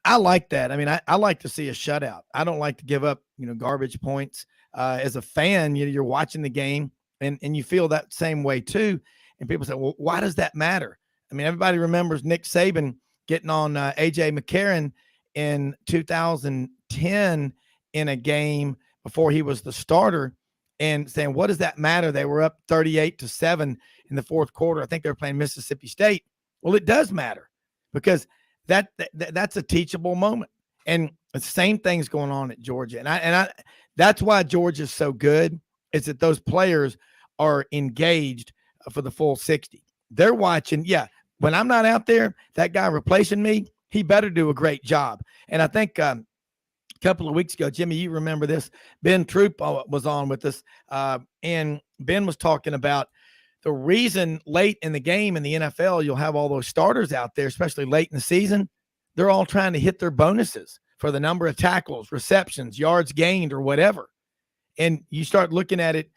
I like that. I mean, I like to see a shutout. I don't like to give up, garbage points. As a fan, you're watching the game and you feel that same way too. And people say, well, why does that matter? I mean, everybody remembers Nick Saban getting on A.J. McCarron in 2010 in a game before he was the starter, and saying, what does that matter? They were up 38-7 in the fourth quarter. I think they were playing Mississippi State. Well, it does matter, because that's a teachable moment. And the same thing's going on at Georgia. And that's why Georgia's so good, is that those players are engaged for the full 60. They're watching. Yeah. When I'm not out there, that guy replacing me, he better do a great job. And I think, couple of weeks ago, Jimmy, you remember this, Ben Troop was on with us, and Ben was talking about the reason late in the game in the NFL, you'll have all those starters out there, especially late in the season. They're all trying to hit their bonuses for the number of tackles, receptions, yards gained, or whatever. And you start looking at it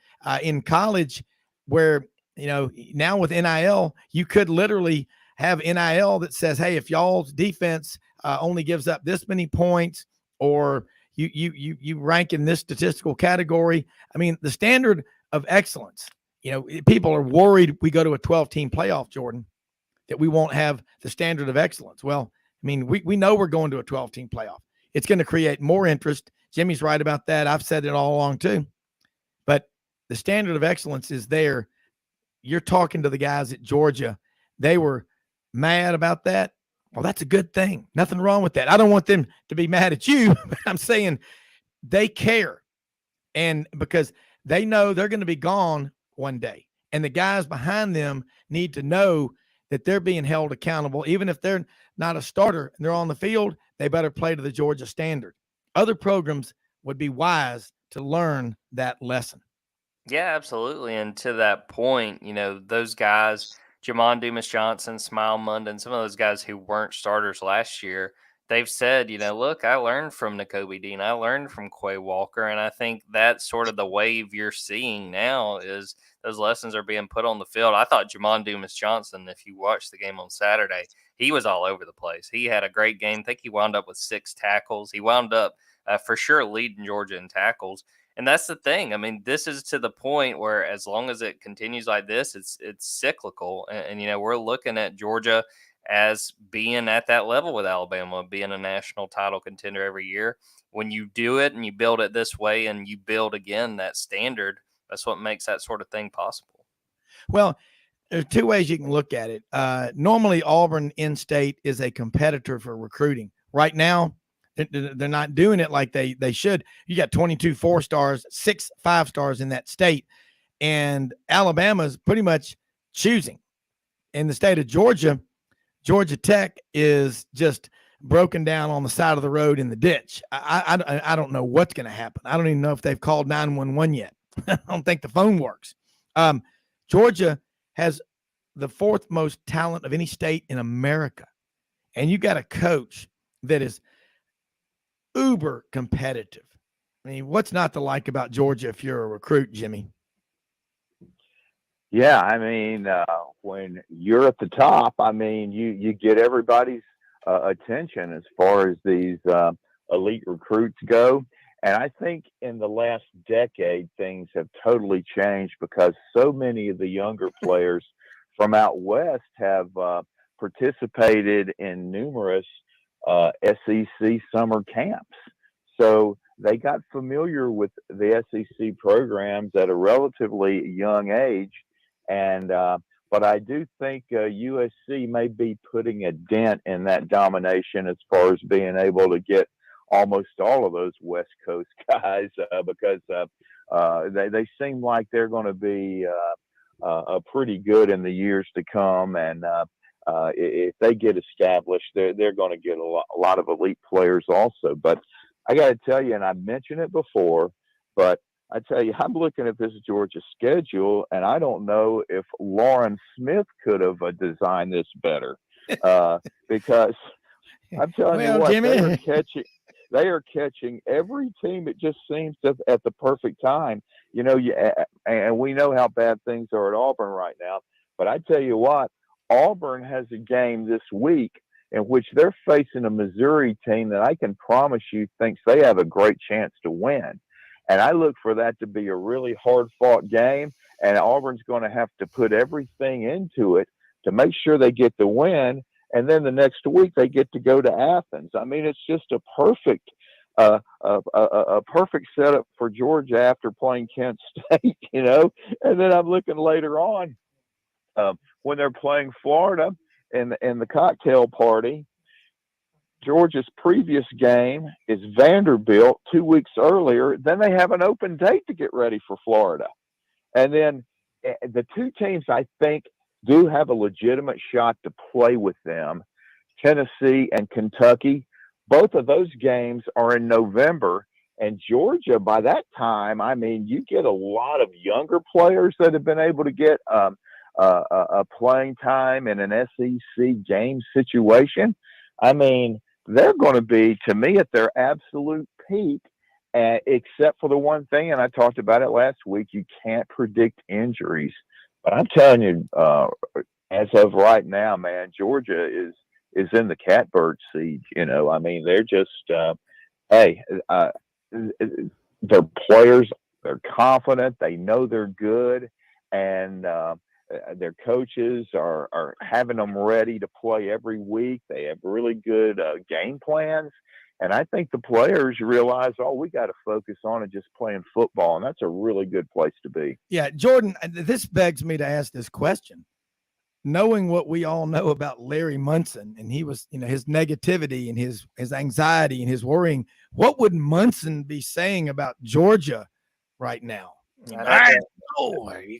in college where, now with NIL, you could literally have NIL that says, hey, if y'all's defense only gives up this many points, or you rank in this statistical category. I mean, the standard of excellence, people are worried we go to a 12-team playoff, Jordan, that we won't have the standard of excellence. Well, I mean, we know we're going to a 12-team playoff. It's going to create more interest. Jimmy's right about that. I've said it all along too. But the standard of excellence is there. You're talking to the guys at Georgia. They were mad about that. Well, that's a good thing. Nothing wrong with that. I don't want them to be mad at you, but I'm saying they care. And because they know they're going to be gone one day. And the guys behind them need to know that they're being held accountable. Even if they're not a starter and they're on the field, they better play to the Georgia standard. Other programs would be wise to learn that lesson. Yeah, absolutely. And to that point, those guys, Jamon Dumas-Johnson, Smile Munden, some of those guys who weren't starters last year, they've said, look, I learned from Nakobe Dean. I learned from Quay Walker. And I think that's sort of the wave you're seeing now is those lessons are being put on the field. I thought Jamon Dumas-Johnson, if you watched the game on Saturday, he was all over the place. He had a great game. I think he wound up with 6 tackles. He wound up for sure leading Georgia in tackles. And that's the thing. I mean, this is to the point where as long as it continues like this, it's cyclical. And we're looking at Georgia as being at that level with Alabama, being a national title contender every year. When you do it and you build it this way and you build, again, that standard, that's what makes that sort of thing possible. Well, there's 2 ways you can look at it. Normally, Auburn in-state is a competitor for recruiting. Right now, they're not doing it like they should. You got 22 4-stars, 6 5-stars in that state, and Alabama's pretty much choosing. In the state of Georgia, Georgia Tech is just broken down on the side of the road in the ditch. I don't know what's going to happen. I don't even know if they've called 911 yet. I don't think the phone works. Georgia has the 4th most talent of any state in America, and you got a coach that is uber competitive. I mean, what's not to like about Georgia if you're a recruit, Jimmy? Yeah, I mean, when you're at the top, I mean, you get everybody's attention as far as these elite recruits go. And I think in the last decade, things have totally changed because so many of the younger players from out west have participated in numerous SEC summer camps. So they got familiar with the SEC programs at a relatively young age. And but I do think USC may be putting a dent in that domination as far as being able to get almost all of those West Coast guys because they seem like they're going to be pretty good in the years to come. And if they get established, they're going to get a lot of elite players also. But I got to tell you, and I mentioned it before, but I tell you, I'm looking at this Georgia schedule, and I don't know if Lauren Smith could have designed this better because I'm telling you what, Jimmy, they are catching every team. It just seems at the perfect time. And we know how bad things are at Auburn right now. But I tell you what, Auburn has a game this week in which they're facing a Missouri team that I can promise you thinks they have a great chance to win. And I look for that to be a really hard-fought game, and Auburn's going to have to put everything into it to make sure they get the win. And then the next week they get to go to Athens. I mean, it's just a perfect setup for Georgia after playing Kent State, And then I'm looking later on when they're playing Florida in the cocktail party. Georgia's previous game is Vanderbilt 2 weeks earlier. Then they have an open date to get ready for Florida. And then the 2 teams I think do have a legitimate shot to play with them, Tennessee and Kentucky. Both of those games are in November. And Georgia, by that time, I mean, you get a lot of younger players that have been able to get a playing time in an SEC game situation. I mean, they're going to be, to me, at their absolute peak. except for the one thing, and I talked about it last week, you can't predict injuries. But I'm telling you, as of right now, man, Georgia is in the catbird seat. I mean, they're just, hey, they're players. They're confident. They know they're good, and their coaches are having them ready to play every week. They have really good game plans. And I think the players realize, we got to focus on just playing football. And that's a really good place to be. Yeah, Jordan, this begs me to ask this question. Knowing what we all know about Larry Munson, and he was, his negativity and his anxiety and his worrying, what would Munson be saying about Georgia right now? You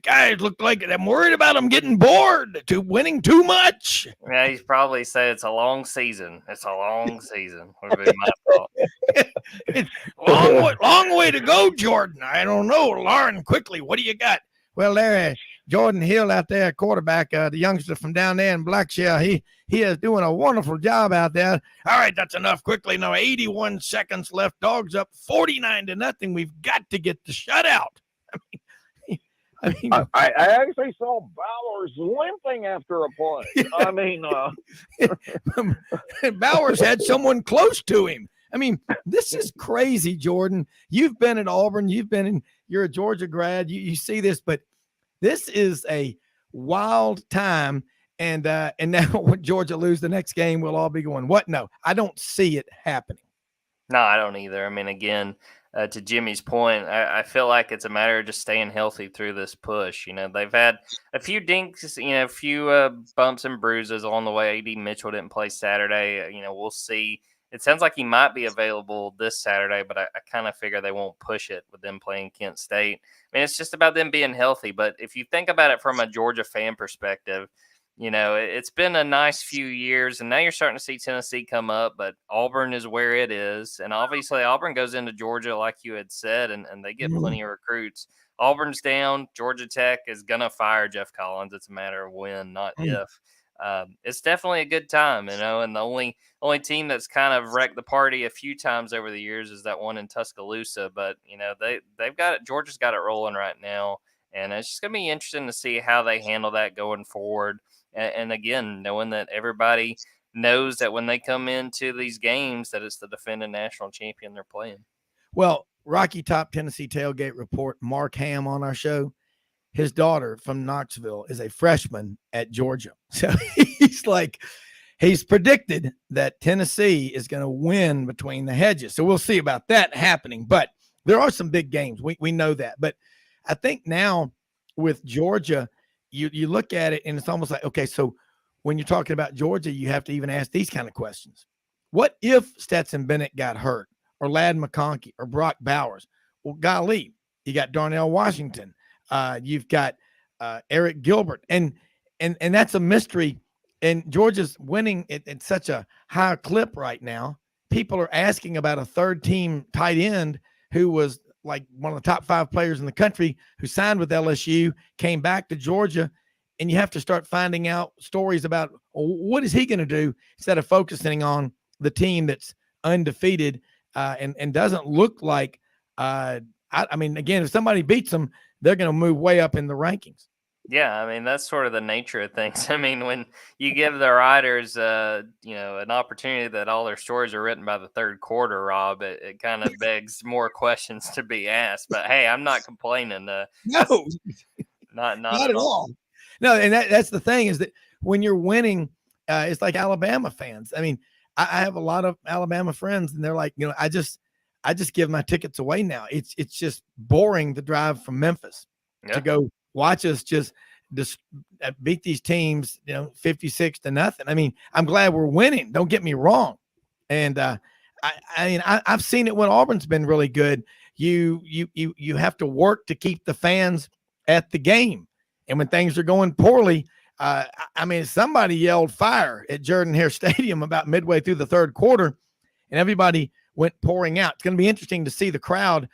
guys look like I'm worried about them getting bored to winning too much. Yeah, he's probably said it's a long season. It's a long season. Would be my thought. It's long way to go, Jordan. I don't know. Lauren, quickly, what do you got? Well, Larry, Jordan Hill out there, quarterback, the youngster from down there in Blackshire, he is doing a wonderful job out there. All right, that's enough. Quickly, now 81 seconds left. Dogs up 49-0. We've got to get the shutout. I actually saw Bowers limping after a play. I mean, Bowers had someone close to him. I mean, this is crazy, Jordan. You've been at Auburn. You're a Georgia grad. You see this, but this is a wild time. And now when Georgia lose the next game, we'll all be going, what? No, I don't see it happening. No, I don't either. I mean, again, to Jimmy's point, I feel like it's a matter of just staying healthy through this push. They've had a few dinks, a few bumps and bruises along the way. A.D. Mitchell didn't play Saturday. We'll see. It sounds like he might be available this Saturday, but I kind of figure they won't push it with them playing Kent State. I mean, it's just about them being healthy. But if you think about it from a Georgia fan perspective, it's been a nice few years, and now you're starting to see Tennessee come up, but Auburn is where it is. And obviously Auburn goes into Georgia, like you had said, and they get plenty of recruits. Auburn's down. Georgia Tech is going to fire Jeff Collins. It's a matter of when, not if. It's definitely a good time, and the only team that's kind of wrecked the party a few times over the years is that one in Tuscaloosa. But, they've got it. Georgia's got it rolling right now, and it's just going to be interesting to see how they handle that going forward. And again, knowing that everybody knows that when they come into these games that it's the defending national champion they're playing. Well, Rocky Top Tennessee Tailgate Report, Mark Ham on our show, his daughter from Knoxville is a freshman at Georgia. So he's predicted that Tennessee is going to win between the hedges. So we'll see about that happening. But there are some big games. We know that. But I think now with Georgia, you look at it and it's almost like, okay, so when you're talking about Georgia, you have to even ask these kind of questions. What if Stetson Bennett got hurt, or Ladd McConkey, or Brock Bowers? Well, golly, you got Darnell Washington. You've got Eric Gilbert. And that's a mystery. And Georgia's winning at such a high clip right now. People are asking about a third team tight end who was like one of the top 5 players in the country, who signed with LSU, came back to Georgia, and you have to start finding out stories about what is he going to do instead of focusing on the team that's undefeated and doesn't look like, I mean, again, if somebody beats them, they're going to move way up in the rankings. Yeah, I mean, that's sort of the nature of things. I mean, when you give the writers, an opportunity that all their stories are written by the third quarter, Rob, it kind of begs more questions to be asked. But, hey, I'm not complaining. No, not at all. No, and that's the thing is that when you're winning, it's like Alabama fans. I mean, I have a lot of Alabama friends, and they're like, I just give my tickets away now. It's just boring to drive from Memphis to go watch us just beat these teams, 56-0. I mean, I'm glad we're winning. Don't get me wrong. And I've seen it when Auburn's been really good. You have to work to keep the fans at the game. And when things are going poorly, somebody yelled fire at Jordan-Hare Stadium about midway through the third quarter, and everybody went pouring out. It's going to be interesting to see the crowd.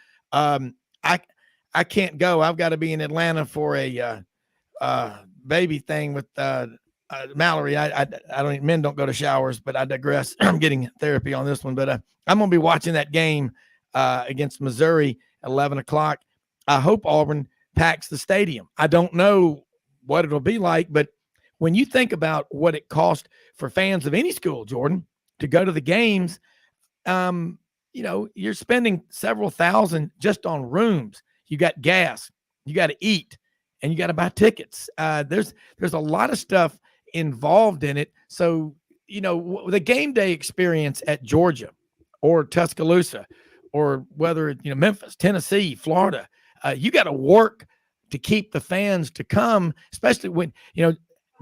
I can't go. I've got to be in Atlanta for a baby thing with Mallory. I don't. Men don't go to showers, but I digress. I'm getting therapy on this one, but I'm going to be watching that game against Missouri, 11 o'clock. I hope Auburn packs the stadium. I don't know what it'll be like, but when you think about what it costs for fans of any school, Jordan, to go to the games, you're spending several thousand just on rooms. You got gas, you got to eat, and you got to buy tickets. There's a lot of stuff involved in it. So, the game day experience at Georgia or Tuscaloosa, or whether Memphis, Tennessee, Florida, you got to work to keep the fans to come, especially when,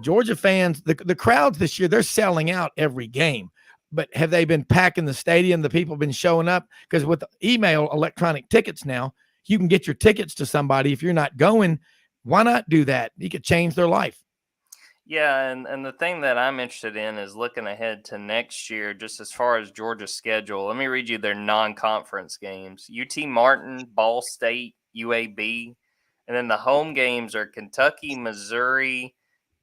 Georgia fans, the crowds this year, they're selling out every game. But have they been packing the stadium? The people have been showing up? Because with electronic tickets now, you can get your tickets to somebody. If you're not going, why not do that? You could change their life. Yeah, and the thing that I'm interested in is looking ahead to next year, just as far as Georgia's schedule. Let me read you their non-conference games. UT Martin, Ball State, UAB. And then the home games are Kentucky, Missouri.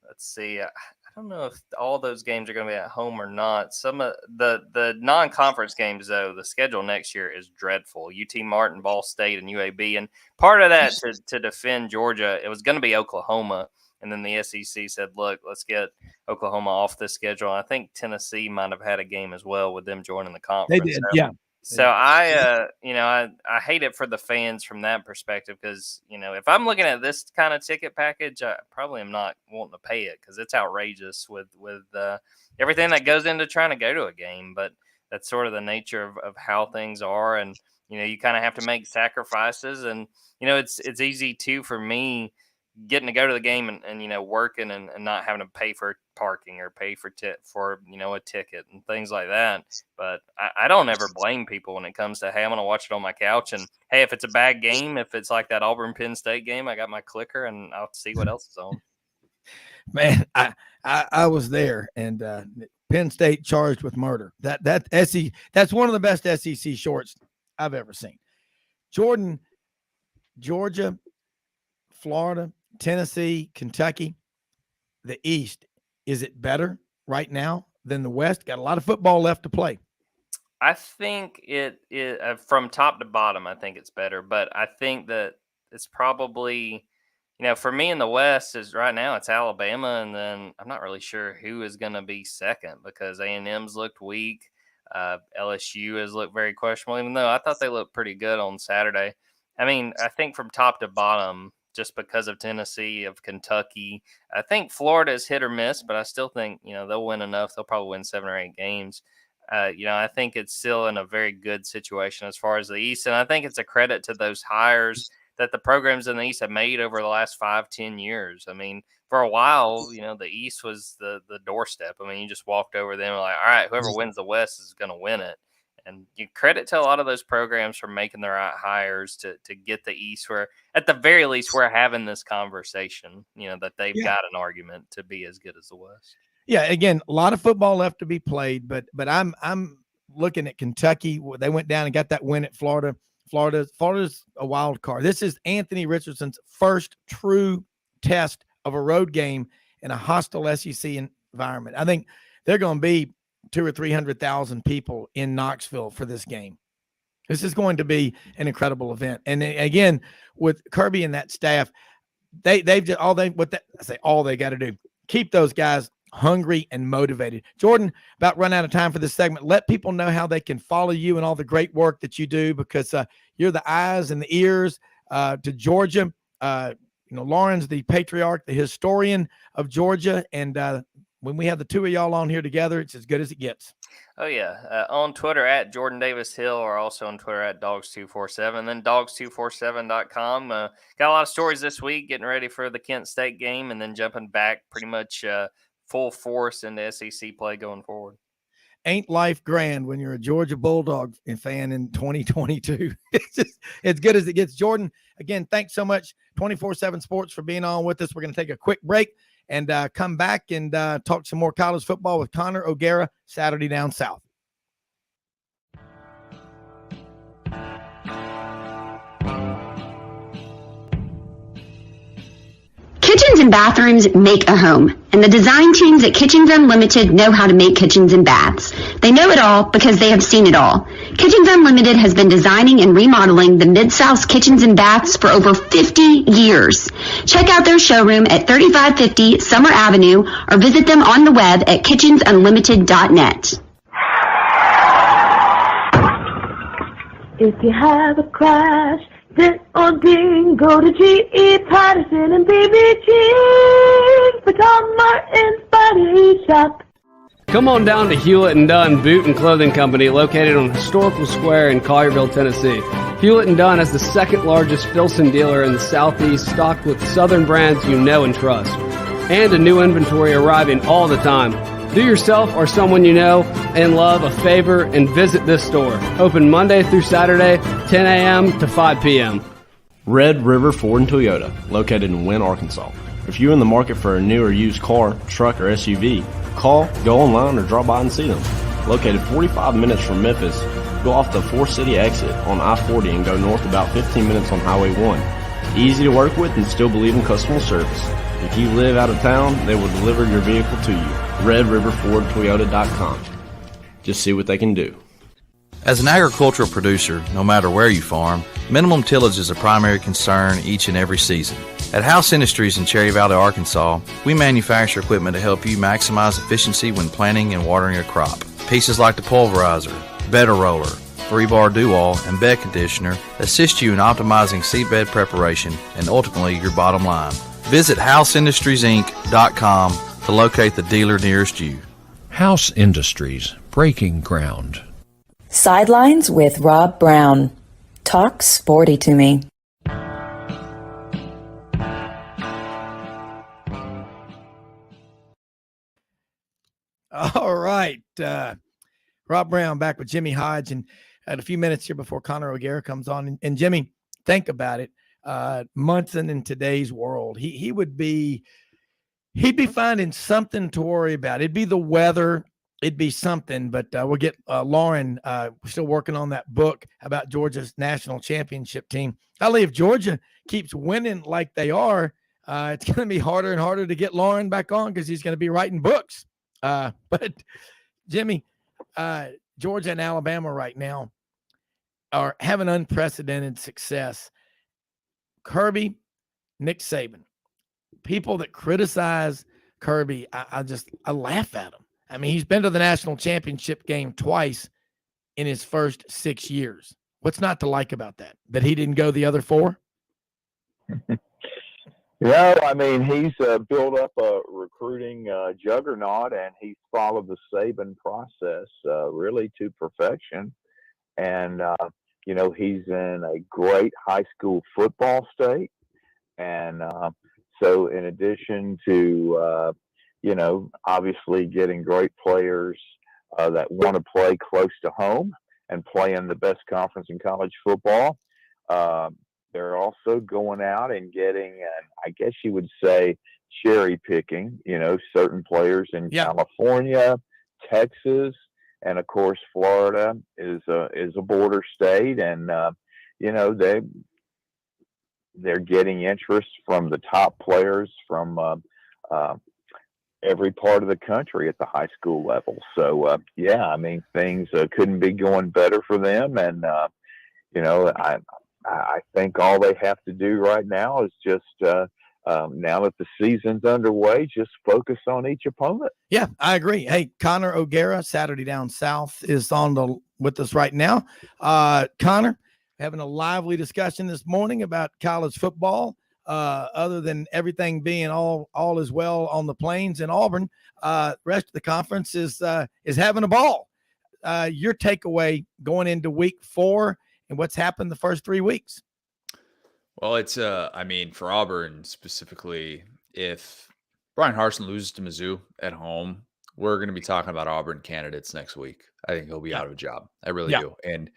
Let's see. I don't know if all those games are going to be at home or not. Some of the non-conference games, though, the schedule next year is dreadful. UT Martin, Ball State, and UAB. And part of that to defend Georgia, it was going to be Oklahoma. And then the SEC said, look, let's get Oklahoma off the schedule. I think Tennessee might have had a game as well with them joining the conference. They did, yeah. So I hate it for the fans from that perspective because, if I'm looking at this kind of ticket package, I probably am not wanting to pay it because it's outrageous with everything that goes into trying to go to a game. But that's sort of the nature of how things are. And, you kind of have to make sacrifices. And, it's easy, too, for me getting to go to the game and working and not having to pay for parking or pay for a ticket and things like that. But I don't ever blame people when it comes to, hey, I'm going to watch it on my couch. And hey, if it's a bad game, if it's like that Auburn Penn State game, I got my clicker and I'll see what else is on. Man, I was there, and Penn State charged with murder. That's one of the best SEC shorts I've ever seen. Jordan, Georgia, Florida, Tennessee, Kentucky, the East, is it better right now than the West? Got a lot of football left to play. I think it from top to bottom, I think it's better. But I think that it's probably, for me in the West is right now it's Alabama. And then I'm not really sure who is going to be second because A&M's looked weak. LSU has looked very questionable, even though I thought they looked pretty good on Saturday. I mean, I think from top to bottom, just because of Tennessee, of Kentucky. I think Florida is hit or miss, but I still think, they'll win enough. They'll probably win 7 or 8 games. I think it's still in a very good situation as far as the East. And I think it's a credit to those hires that the programs in the East have made over the last 5-10 years. I mean, for a while, the East was the doorstep. I mean, you just walked over them and like, all right, whoever wins the West is going to win it. And you credit to a lot of those programs for making the right hires to get the East where, at the very least, we're having this conversation, that they've got an argument to be as good as the West. Yeah, again, a lot of football left to be played, but I'm looking at Kentucky. They went down and got that win at Florida. Florida's a wild card. This is Anthony Richardson's first true test of a road game in a hostile SEC environment. I think they're going to be 200,000 or 300,000 people in Knoxville for this game. This is going to be an incredible event. And again, with Kirby and that staff, they've just all they got to do, keep those guys hungry and motivated. Jordan, about run out of time for this segment. Let people know how they can follow you and all the great work that you do, because you're the eyes and the ears to Georgia. Lauren's the patriarch, the historian of Georgia. And when we have the two of y'all on here together, it's as good as it gets. Oh, yeah. On Twitter at Jordan Davis Hill, or also on Twitter at Dogs247. Then Dogs247.com. Got a lot of stories this week, getting ready for the Kent State game, and then jumping back pretty much full force into SEC play going forward. Ain't life grand when you're a Georgia Bulldog fan in 2022? It's just as good as it gets. Jordan, again, thanks so much, 24/7 Sports, for being on with us. We're going to take a quick break and come back and talk some more college football with Connor O'Gara, Saturday Down South. Kitchens and bathrooms make a home, and the design teams at Kitchens Unlimited know how to make kitchens and baths. They know it all because they have seen it all. Kitchens Unlimited has been designing and remodeling the Mid-South's kitchens and baths for over 50 years. Check out their showroom at 3550 Summer Avenue or visit them on the web at kitchensunlimited.net. If you have a crash, dent or ding, go to G.E. Patterson and BBG for Tom Martin's Body Shop. Come on down to Hewlett & Dunn Boot and Clothing Company, located on Historical Square in Collierville, Tennessee. Hewlett & Dunn is the second largest Filson dealer in the Southeast, stocked with Southern brands you know and trust. And a new inventory arriving all the time. Do yourself or someone you know and love a favor and visit this store. Open Monday through Saturday, 10 a.m. to 5 p.m. Red River Ford and Toyota, located in Wynne, Arkansas. If you're in the market for a new or used car, truck, or SUV, call, go online, or drop by and see them. Located 45 minutes from Memphis, go off the 4-city exit on I-40 and go north about 15 minutes on Highway 1. Easy to work with and still believe in customer service. If you live out of town, they will deliver your vehicle to you. RedRiverFordToyota.com. Just see what they can do. As an agricultural producer, no matter where you farm, minimum tillage is a primary concern each and every season. At House Industries in Cherry Valley, Arkansas, we manufacture equipment to help you maximize efficiency when planting and watering a crop. Pieces like the pulverizer, bedder roller, 3-bar do-all, and bed conditioner assist you in optimizing seedbed preparation and ultimately your bottom line. Visit HouseIndustriesInc.com to locate the dealer nearest you. House Industries, breaking ground. Sidelines with Rob Browne. Talk sporty to me. All right. Rob Browne back with Jimmy Hodge, and had a few minutes here before Connor O'Gara comes on. And Jimmy, think about it. Munson in today's world, he'd be finding something to worry about. It'd be the weather. It'd be something, but we'll get Lauren. We're still working on that book about Georgia's national championship team. If Georgia keeps winning like they are, it's going to be harder and harder to get Lauren back on because he's going to be writing books. But Jimmy, Georgia and Alabama right now are having unprecedented success. Kirby, Nick Saban, people that criticize Kirby, I laugh at him. I mean, he's been to the national championship game twice in his first 6 years. What's not to like about that? That he didn't go the other 4? I mean, he's built up a recruiting juggernaut, and he's followed the Saban process really to perfection. And, he's in a great high school football state. And so in addition to, obviously getting great players that want to play close to home and play in the best conference in college football, they're also going out and getting, I guess you would say, cherry picking, certain players in California, Texas, and of course, Florida is a border state. And, they're getting interest from the top players from every part of the country at the high school level. So, things couldn't be going better for them. And, I think all they have to do right now is just, now that the season's underway, just focus on each opponent. Yeah, I agree. Hey, Connor O'Gara, Saturday Down South, is with us right now. Connor, having a lively discussion this morning about college football. Other than everything being all is well on the plains in Auburn, rest of the conference is having a ball. Your takeaway going into week 4 and what's happened the first 3 weeks? Well, it's for Auburn specifically, if Brian Harsin loses to Mizzou at home, we're going to be talking about Auburn candidates next week. I think he'll be out of a job. I really do. And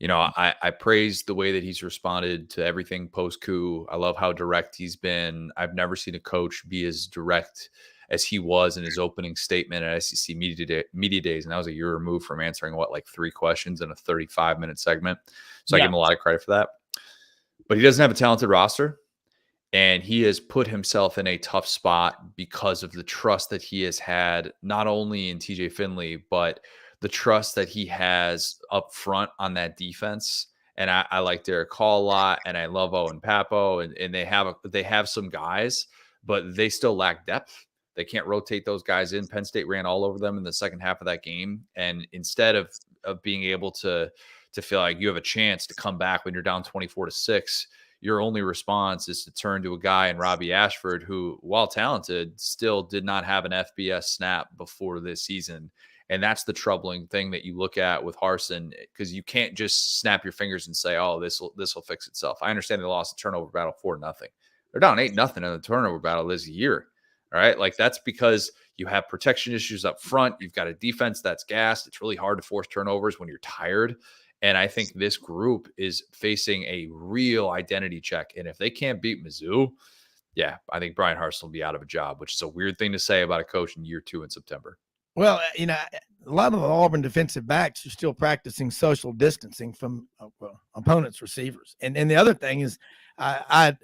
I praise the way that he's responded to everything post-coup. I love how direct he's been. I've never seen a coach be as direct as he was in his opening statement at SEC Media Days. And that was a year removed from answering 3 questions in a 35-minute segment. So I give him a lot of credit for that. But he doesn't have a talented roster. And he has put himself in a tough spot because of the trust that he has had, not only in TJ Finley, but the trust that he has up front on that defense. And I like Derek Hall a lot, and I love Owen Papo, and they have some guys, but they still lack depth. They can't rotate those guys in. Penn State ran all over them in the second half of that game. And instead of being able to feel like you have a chance to come back when you're down 24-6, your only response is to turn to a guy in Robbie Ashford, who, while talented, still did not have an FBS snap before this season. And that's the troubling thing that you look at with Harsin, because you can't just snap your fingers and say, oh, this will fix itself. I understand they lost the turnover battle 4-0. They're down 8-0 in the turnover battle this year. All right. Like, that's because you have protection issues up front. You've got a defense that's gassed. It's really hard to force turnovers when you're tired. And I think this group is facing a real identity check. And if they can't beat Mizzou, yeah, I think Brian Harsin will be out of a job, which is a weird thing to say about a coach in year 2 in September. Well, you know, a lot of the Auburn defensive backs are still practicing social distancing from opponents' receivers. And the other thing is, I'm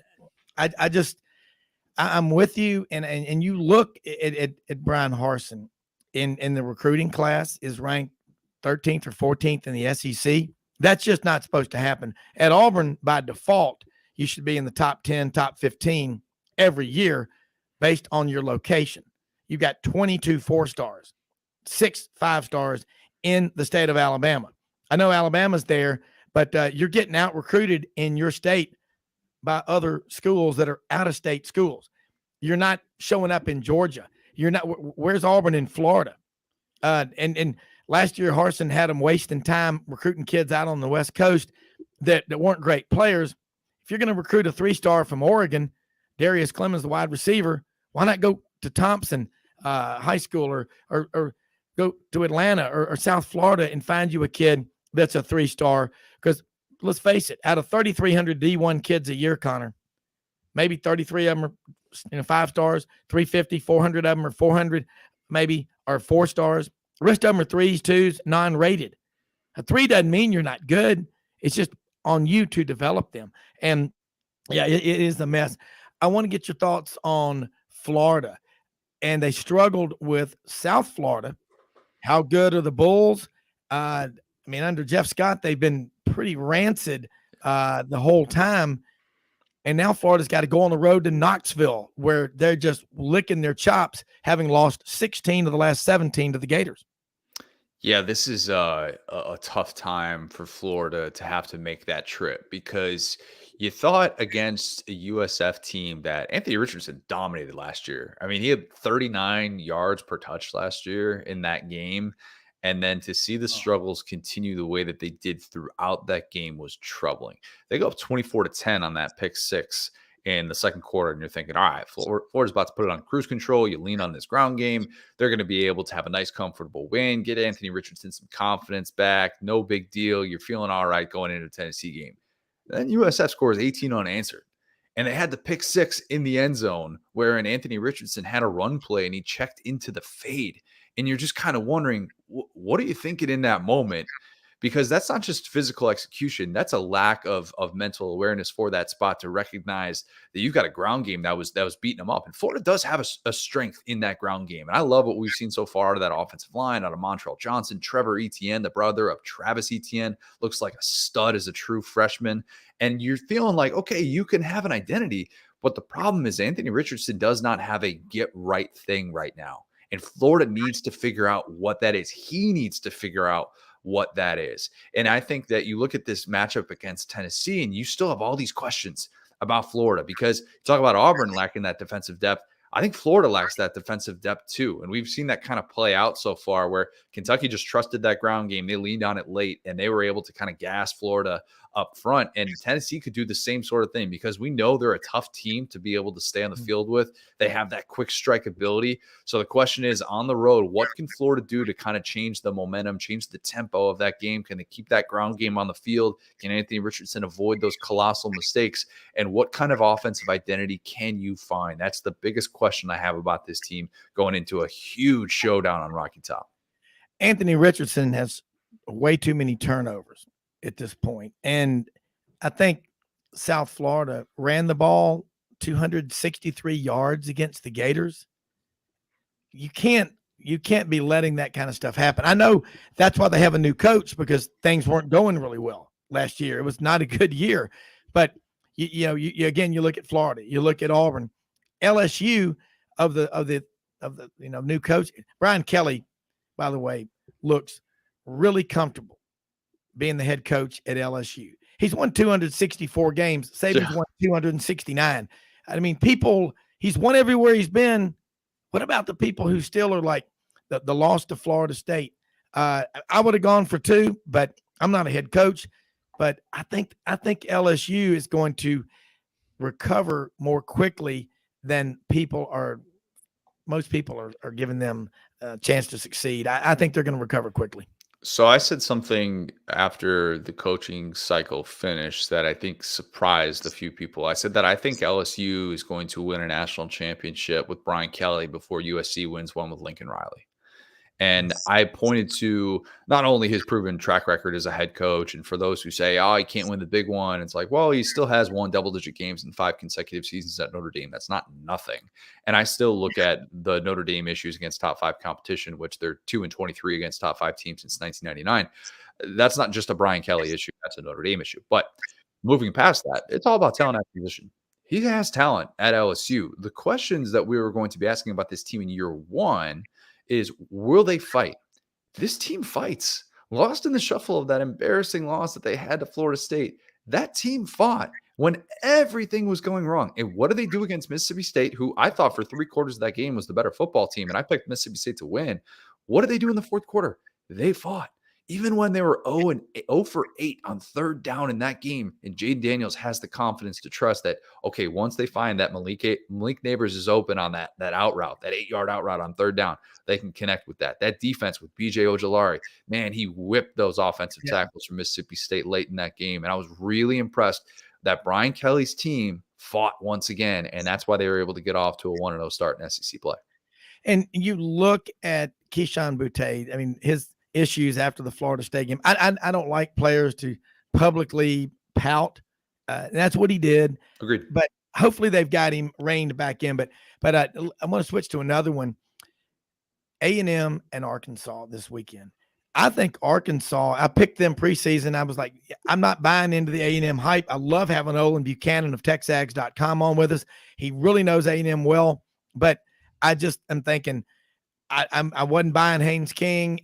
with you. And you look at Brian Harsin in the recruiting class is ranked 13th or 14th in the SEC. That's just not supposed to happen. At Auburn, by default, you should be in the top 10, top 15 every year based on your location. You've got 22 4-stars, 6 5-stars in the state of Alabama. I know Alabama's there, but you're getting out recruited in your state by other schools that are out-of-state schools. You're not showing up in Georgia. You're not. Where's Auburn in Florida? And last year, Harsin had them wasting time recruiting kids out on the West Coast that weren't great players. If you're going to recruit a 3-star from Oregon, Darius Clemens, the wide receiver, why not go to Thompson High School or go to Atlanta or South Florida and find you a kid that's a 3-star? Because let's face it, out of 3,300 D1 kids a year, Connor, maybe 33 of them are 5 stars, 350, 400 of them are 400, maybe are 4 stars. The rest of them are 3s, 2s, non-rated. A 3 doesn't mean you're not good. It's just on you to develop them. And yeah, it is a mess. I want to get your thoughts on Florida. And they struggled with South Florida. How good are the Bulls? I mean, under Jeff Scott, they've been pretty rancid the whole time. And now Florida's got to go on the road to Knoxville, where they're just licking their chops, having lost 16 of the last 17 to the Gators. Yeah, this is a tough time for Florida to have to make that trip, because you thought against a USF team that Anthony Richardson dominated last year. I mean, he had 39 yards per touch last year in that game. And then to see the struggles continue the way that they did throughout that game was troubling. They go up 24-10 on that pick 6 in the second quarter, and you're thinking, all right, Florida's about to put it on cruise control. You lean on this ground game. They're going to be able to have a nice, comfortable win, get Anthony Richardson some confidence back. No big deal. You're feeling all right going into the Tennessee game. Then USF scores 18 unanswered. And they had the pick 6 in the end zone, wherein Anthony Richardson had a run play and he checked into the fade. And you're just kind of wondering, what are you thinking in that moment? Because that's not just physical execution. That's a lack of mental awareness for that spot to recognize that you've got a ground game that was beating them up. And Florida does have a strength in that ground game. And I love what we've seen so far out of that offensive line, out of Montrell Johnson. Trevor Etienne, the brother of Travis Etienne, looks like a stud as a true freshman. And you're feeling like, okay, you can have an identity. But the problem is Anthony Richardson does not have a get right thing right now. And Florida needs to figure out what that is. He needs to figure out what that is. And I think that you look at this matchup against Tennessee and you still have all these questions about Florida, because you talk about Auburn lacking that defensive depth. I think Florida lacks that defensive depth too. And we've seen that kind of play out so far, where Kentucky just trusted that ground game. They leaned on it late and they were able to kind of gas Florida up front. And Tennessee could do the same sort of thing, because we know they're a tough team to be able to stay on the field with. They have that quick strike ability. So the question is, on the road, what can Florida do to kind of change the momentum, change the tempo of that game? Can they keep that ground game on the field? Can Anthony Richardson avoid those colossal mistakes? And what kind of offensive identity can you find? That's the biggest question I have about this team going into a huge showdown on Rocky Top. Anthony Richardson has way too many turnovers at this point. And I think South Florida ran the ball 263 yards against the Gators. You can't be letting that kind of stuff happen. I know that's why they have a new coach, because things weren't going really well last year. It was not a good year, but you look at Florida, you look at Auburn, LSU of the new coach. Brian Kelly, by the way, looks really comfortable being the head coach at LSU. He's won 264 games. Saban's won 269. I mean, he's won everywhere he's been. What about the people who still are like the loss to Florida State? I would have gone for 2, but I'm not a head coach. But I think LSU is going to recover more quickly than most people are giving them a chance to succeed. I think they're going to recover quickly. So I said something after the coaching cycle finished that I think surprised a few people. I said that I think LSU is going to win a national championship with Brian Kelly before USC wins one with Lincoln Riley. And I pointed to not only his proven track record as a head coach, and for those who say, oh, he can't win the big one, it's like, well, he still has won double-digit games in 5 consecutive seasons at Notre Dame. That's not nothing. And I still look at the Notre Dame issues against top 5 competition, which they're 2-23 against top 5 teams since 1999. That's not just a Brian Kelly issue. That's a Notre Dame issue. But moving past that, it's all about talent acquisition. He has talent at LSU. The questions that we were going to be asking about this team in year 1 is, will they fight? This team fights. Lost in the shuffle of that embarrassing loss that they had to Florida State, that team fought when everything was going wrong. And what do they do against Mississippi State, who I thought for 3/4 of that game was the better football team, and I picked Mississippi State to win? What did they do in the 4th quarter? They fought. Even when they were 0 for 8 on 3rd down in that game, and Jayden Daniels has the confidence to trust that, okay, once they find that Malik Neighbors is open on that out route, that 8-yard out route on 3rd down, they can connect with that. That defense with B.J. Ojolari, man, he whipped those offensive tackles from Mississippi State late in that game. And I was really impressed that Brian Kelly's team fought once again, and that's why they were able to get off to a 1-0 start in SEC play. And you look at Keyshawn Boutte, I mean, his issues after the Florida State game. I don't like players to publicly pout. And that's what he did. Agreed. But hopefully they've got him reined back in. But I want to switch to another one. A&M and Arkansas this weekend. I think Arkansas, I picked them preseason. I was like, I'm not buying into the A&M hype. I love having Olin Buchanan of TexAgs.com on with us. He really knows A&M well. But I just am thinking, I wasn't buying Haynes King.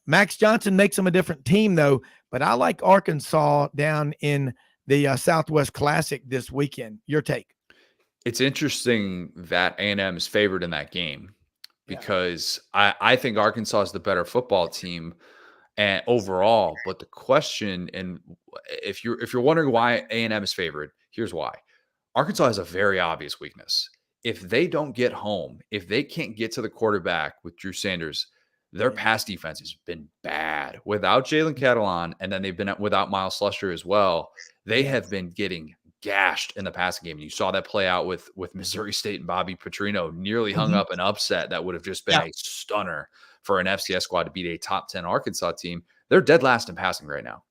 Max Johnson makes them a different team, though. But I like Arkansas down in the Southwest Classic this weekend. Your take? It's interesting that A&M is favored in that game because I think Arkansas is the better football team and overall. But the question, and if you're wondering why A&M is favored, here's why. Arkansas has a very obvious weakness. If they don't get home, if they can't get to the quarterback with Drew Sanders, their pass defense has been bad. Without Jalen Catalon, and then they've been without Miles Slusher as well, they have been getting gashed in the passing game. You saw that play out with Missouri State and Bobby Petrino, nearly hung up an upset that would have just been a stunner for an FCS squad to beat a top 10 Arkansas team. They're dead last in passing right now.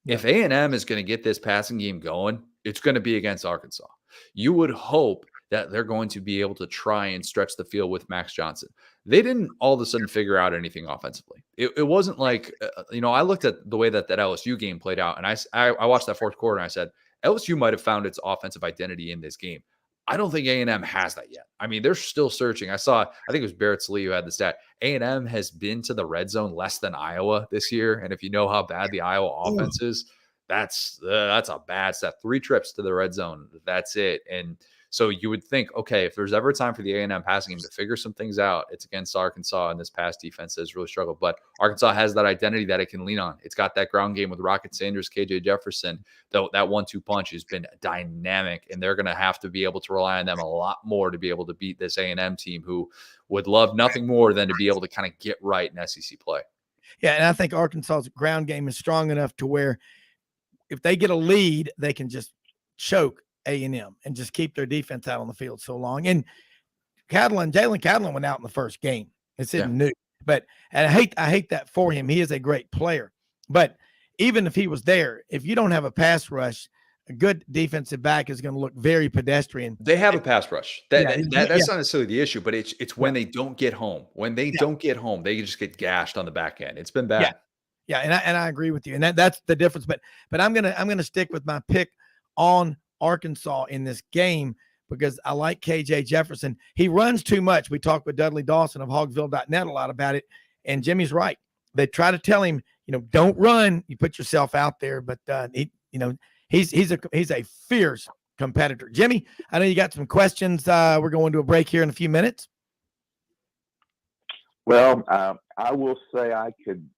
If A&M is going to get this passing game going, it's going to be against Arkansas. You would hope that they're going to be able to try and stretch the field with Max Johnson. They didn't all of a sudden figure out anything offensively. It wasn't like, I looked at the way that LSU game played out, and I watched that 4th quarter, and I said, LSU might have found its offensive identity in this game. I don't think A&M has that yet. I mean, they're still searching. I think it was Barrett Slee who had the stat. A&M has been to the red zone less than Iowa this year, and if you know how bad the Iowa offense is, that's a bad stat. 3 trips to the red zone. That's it. And so you would think, okay, if there's ever a time for the A&M passing game to figure some things out, it's against Arkansas, and this pass defense has really struggled. But Arkansas has that identity that it can lean on. It's got that ground game with Rocket Sanders, KJ Jefferson. Though that 1-2 punch has been dynamic, and they're going to have to be able to rely on them a lot more to be able to beat this A&M team, who would love nothing more than to be able to kind of get right in SEC play. Yeah, and I think Arkansas's ground game is strong enough to where if they get a lead, they can just choke A&M and just keep their defense out on the field so long. And Jalen Catalon went out in the first game. It's new, but and I hate that for him. He is a great player, but even if he was there, if you don't have a pass rush, a good defensive back is going to look very pedestrian. They have a pass rush. That's yeah. not necessarily the issue, but it's when they don't get home. When they don't get home, they just get gashed on the back end. It's been bad. Yeah, and I agree with you, and that's the difference. But I'm gonna stick with my pick on Arkansas in this game because I like KJ Jefferson. He runs too much. We talked with Dudley Dawson of Hogville.net a lot about it, and Jimmy's right. They try to tell him, don't run. You put yourself out there, but he's a fierce competitor. Jimmy, I know you got some questions. We're going to a break here in a few minutes. Well, I will say I could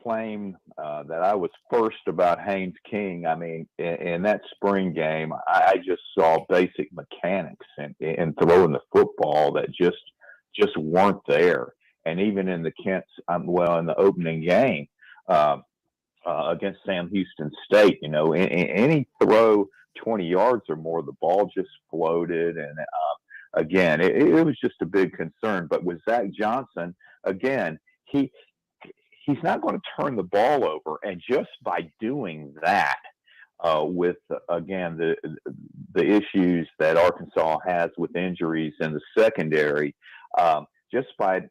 claim that I was first about Haynes King. I mean, in that spring game, I just saw basic mechanics in throwing the football that just weren't there. And even in the in the opening game against Sam Houston State, any throw 20 yards or more, the ball just floated. And again, it was just a big concern. But with Zach Johnson, again, he's not going to turn the ball over. And just by doing that, with, again, the issues that Arkansas has with injuries in the secondary, just by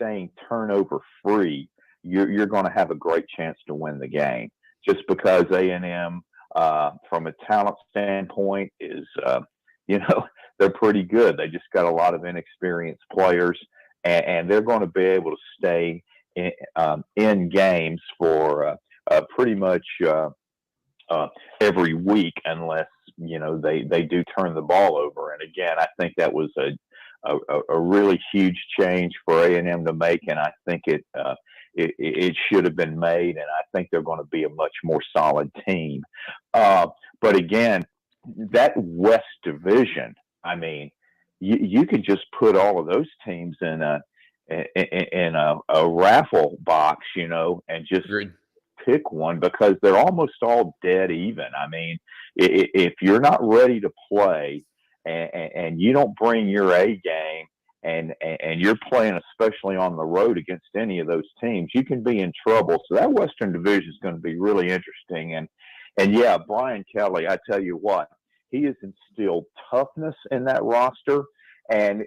staying turnover free, you're going to have a great chance to win the game. Just because A&M, from a talent standpoint, is, they're pretty good. They just got a lot of inexperienced players, and they're going to be able to stay in games for pretty much every week unless, they do turn the ball over. And again, I think that was a really huge change for A&M to make, and I think it should have been made, and I think they're going to be a much more solid team. But again, that West Division, I mean, you could just put all of those teams in a raffle box, and just pick one because they're almost all dead even. I mean, if you're not ready to play and you don't bring your A game and you're playing especially on the road against any of those teams, you can be in trouble. So that Western Division is going to be really interesting. And yeah, Brian Kelly, I tell you what, he has instilled toughness in that roster. And,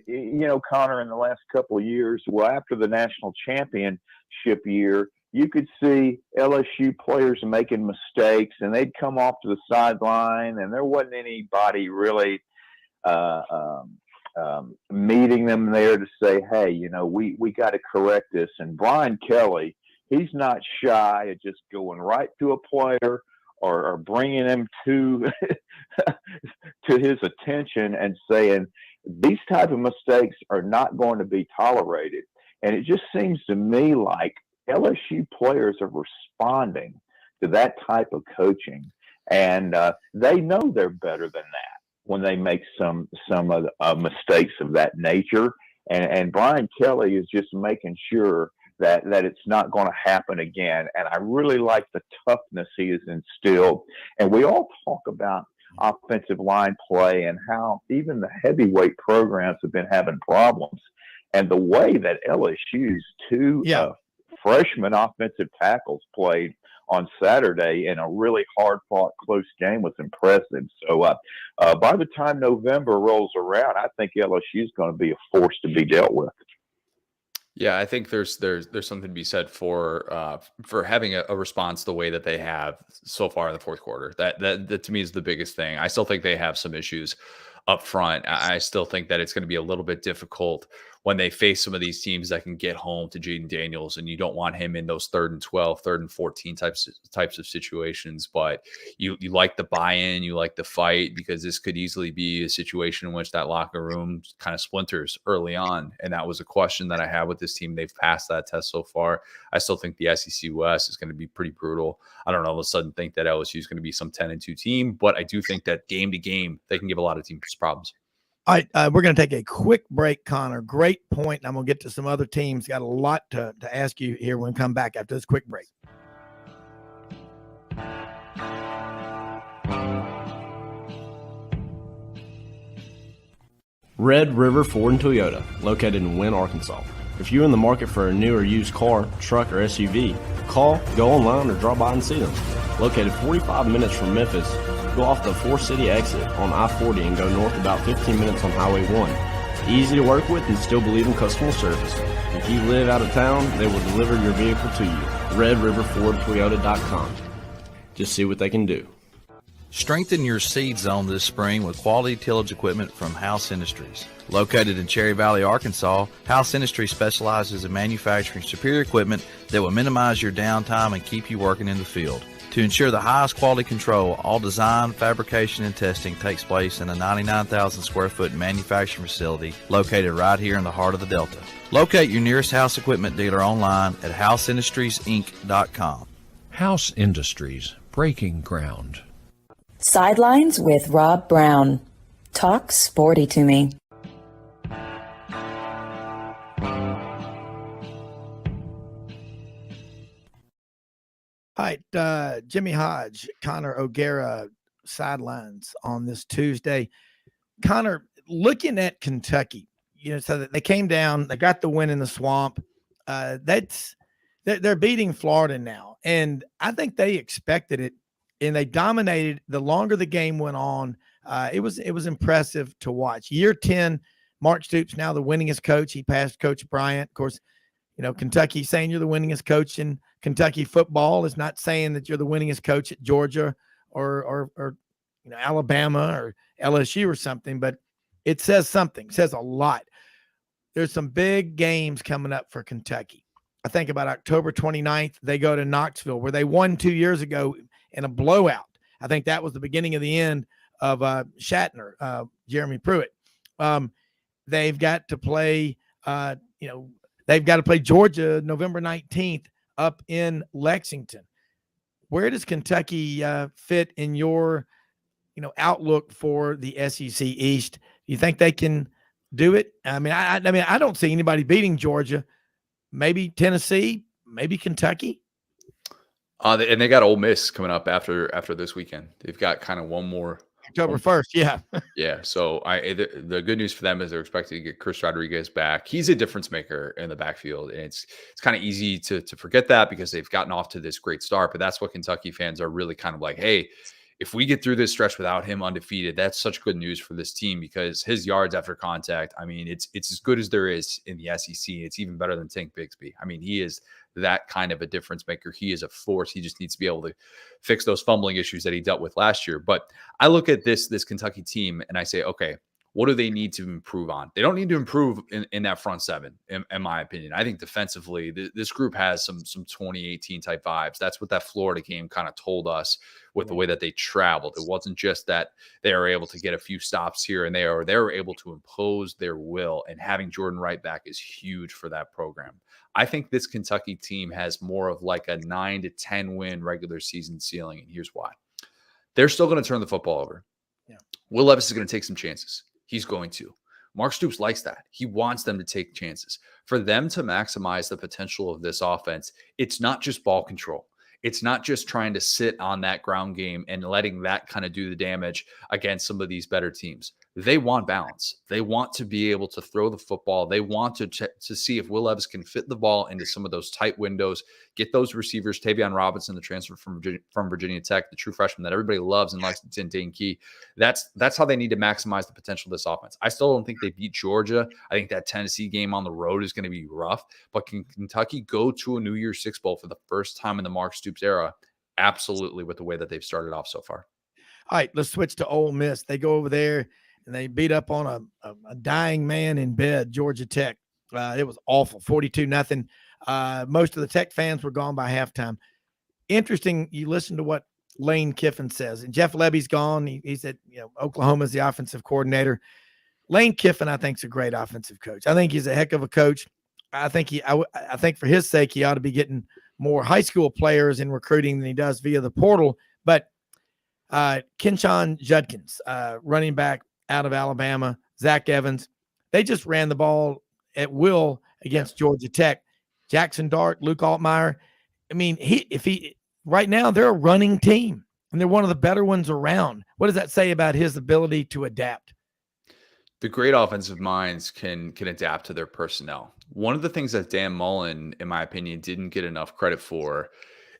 Connor, in the last couple of years, after the national championship year, you could see LSU players making mistakes, and they'd come off to the sideline, and there wasn't anybody really meeting them there to say, hey, we got to correct this. And Brian Kelly, he's not shy of just going right to a player or bringing him to his attention and saying, these type of mistakes are not going to be tolerated. And it just seems to me like LSU players are responding to that type of coaching. And they know they're better than that when they make some of the mistakes of that nature. And Brian Kelly is just making sure that it's not going to happen again. And I really like the toughness he has instilled. And we all talk about offensive line play and how even the heavyweight programs have been having problems. And the way that LSU's two freshman offensive tackles played on Saturday in a really hard-fought, close game was impressive. So by the time November rolls around, I think LSU is going to be a force to be dealt with. Yeah, I think there's something to be said for having a response the way that they have so far in the fourth quarter. That to me is the biggest thing. I still think they have some issues up front. I still think that it's going to be a little bit difficult when they face some of these teams that can get home to Jaden Daniels, and you don't want him in those 3rd and 12, 3rd and 14 types of situations. But you like the buy-in, you like the fight, because this could easily be a situation in which that locker room kind of splinters early on. And that was a question that I had with this team. They've passed that test so far. I still think the SEC West is going to be pretty brutal. I don't all of a sudden think that LSU is going to be some 10-2 team, but I do think that game to game, they can give a lot of teams problems. All right, we're going to take a quick break, Connor. Great point. I'm going to get to some other teams. Got a lot to ask you here when we come back after this quick break. Red River Ford and Toyota, located in Wynne, Arkansas. If you're in the market for a new or used car, truck, or SUV, call, go online, or drop by and see them. Located 45 minutes from Memphis, go off the 4-city exit on I-40 and go north about 15 minutes on Highway 1. Easy to work with and still believe in customer service. If you live out of town, they will deliver your vehicle to you. RedRiverFordToyota.com. Just see what they can do. Strengthen your seed zone this spring with quality tillage equipment from House Industries. Located in Cherry Valley, Arkansas, House Industries specializes in manufacturing superior equipment that will minimize your downtime and keep you working in the field. To ensure the highest quality control, all design, fabrication, and testing takes place in a 99,000 square foot manufacturing facility located right here in the heart of the Delta. Locate your nearest House equipment dealer online at houseindustriesinc.com. House Industries, breaking ground. Sidelines with Rob Browne. Talk sporty to me. All right, Jimmy Hodge, Connor O'Gara, Sidelines on this Tuesday. Connor, looking at Kentucky, so that they came down, they got the win in the Swamp. They're beating Florida now, and I think they expected it, and they dominated. The longer the game went on, it was impressive to watch. Year 10, Mark Stoops now the winningest coach. He passed Coach Bryant. Of course, Kentucky saying you're the winningest coach in Kentucky football is not saying that you're the winningest coach at Georgia or Alabama or LSU or something, but it says something. It says a lot. There's some big games coming up for Kentucky. I think about October 29th, they go to Knoxville, where they won 2 years ago in a blowout. I think that was the beginning of the end of Shatner, Jeremy Pruitt. They've got to play, Georgia November 19th up in Lexington. Where does Kentucky fit in your, outlook for the SEC East? Do you think they can do it? I mean, I don't see anybody beating Georgia. Maybe Tennessee, maybe Kentucky. And they got Ole Miss coming up after this weekend. They've got kind of one more. October 1st, yeah. Yeah, so the good news for them is they're expected to get Chris Rodriguez back. He's a difference maker in the backfield, and it's kind of easy to forget that because they've gotten off to this great start. But that's what Kentucky fans are really kind of like, hey, if we get through this stretch without him undefeated, that's such good news for this team because his yards after contact, I mean, it's as good as there is in the SEC. It's even better than Tank Bigsby. I mean, he is that kind of a difference maker. He is a force. He just needs to be able to fix those fumbling issues that he dealt with last year. But I look at this Kentucky team and I say, okay, what do they need to improve on? They don't need to improve in that front seven, in my opinion. I think defensively, this group has some 2018 type vibes. That's what that Florida game kind of told us with the way that they traveled. It wasn't just that they were able to get a few stops here and there, or they were able to impose their will. And having Jordan Wright back is huge for that program. I think this Kentucky team has more of like a 9 to 10 win regular season ceiling. And here's why. They're still going to turn the football over. Yeah. Will Levis is going to take some chances. He's going to. Mark Stoops likes that. He wants them to take chances. For them to maximize the potential of this offense, it's not just ball control. It's not just trying to sit on that ground game and letting that kind of do the damage against some of these better teams. They want balance. They want to be able to throw the football. They want to see if Will Levis can fit the ball into some of those tight windows, get those receivers, Tavion Robinson, the transfer from Virginia Tech, the true freshman that everybody loves and likes, Dane Key. That's how they need to maximize the potential of this offense. I still don't think they beat Georgia. I think that Tennessee game on the road is going to be rough. But can Kentucky go to a New Year's Six Bowl for the first time in the Mark Stoops era? Absolutely, with the way that they've started off so far. All right, let's switch to Ole Miss. They go over there and they beat up on a dying man in bed, Georgia Tech. It was awful, 42-0. Most of the Tech fans were gone by halftime. Interesting, you listen to what Lane Kiffin says. And Jeff Lebby's gone. He said, Oklahoma's the offensive coordinator. Lane Kiffin, I think, is a great offensive coach. I think he's a heck of a coach. I think for his sake, he ought to be getting more high school players in recruiting than he does via the portal. But Kenshon Judkins, running back out of Alabama, Zach Evans, they just ran the ball at will against Georgia Tech. Jackson Dart, Luke Altmaier. I mean, right now they're a running team and they're one of the better ones around. What does that say about his ability to adapt? The great offensive minds can adapt to their personnel. One of the things that Dan Mullen, in my opinion, didn't get enough credit for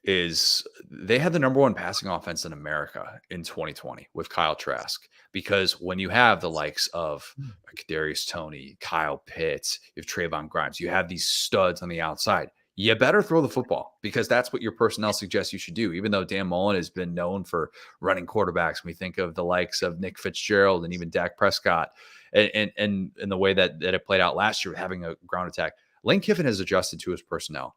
is they had the number one passing offense in America in 2020 with Kyle Trask. Because when you have the likes of Kadarius Toney, Kyle Pitts, you have Trayvon Grimes, you have these studs on the outside, you better throw the football because that's what your personnel suggests you should do. Even though Dan Mullen has been known for running quarterbacks, we think of the likes of Nick Fitzgerald and even Dak Prescott, and the way that it played out last year with having a ground attack. Lane Kiffin has adjusted to his personnel.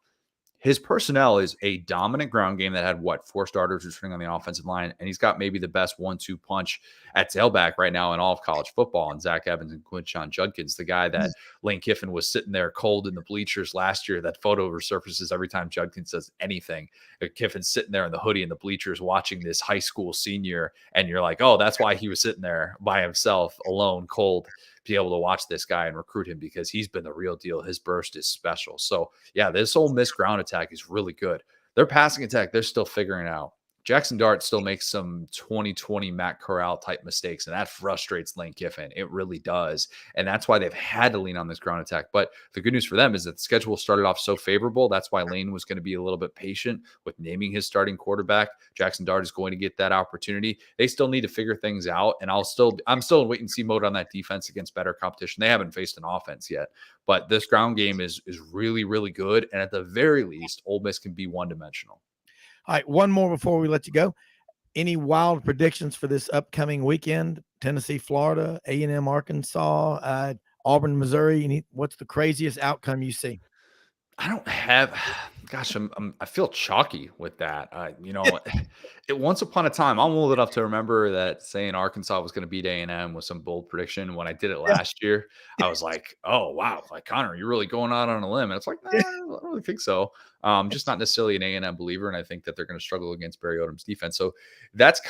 His personnel is a dominant ground game that had 4 starters returning on the offensive line, and he's got maybe the best 1-2 punch at tailback right now in all of college football. And Zach Evans and Quinshon Judkins, the guy that Lane Kiffin was sitting there cold in the bleachers last year. That photo resurfaces every time Judkins does anything. Kiffin's sitting there in the hoodie in the bleachers watching this high school senior, and you're like, oh, that's why he was sitting there by himself, alone, cold. Be able to watch this guy and recruit him because he's been the real deal. His burst is special. So yeah, this Ole Miss ground attack is really good. Their passing attack, they're still figuring it out. Jackson Dart still makes some 2020 Matt Corral type mistakes, and that frustrates Lane Kiffin. It really does. And that's why they've had to lean on this ground attack. But the good news for them is that the schedule started off so favorable. That's why Lane was going to be a little bit patient with naming his starting quarterback. Jackson Dart is going to get that opportunity. They still need to figure things out. And I'm still in wait and see mode on that defense against better competition. They haven't faced an offense yet, but this ground game is really, really good. And at the very least, Ole Miss can be one-dimensional. All right, one more before we let you go. Any wild predictions for this upcoming weekend? Tennessee, Florida, A&M, Arkansas, Auburn, Missouri. What's the craziest outcome you see? I don't have, gosh, I feel chalky with that. Once upon a time, I'm old enough to remember that saying Arkansas was going to beat A&M was some bold prediction. When I did it last year, I was like, oh, wow, like Connor, you're really going out on a limb. And it's like, nah, I don't really think so. Just not necessarily an A&M believer. And I think that they're going to struggle against Barry Odom's defense. So that's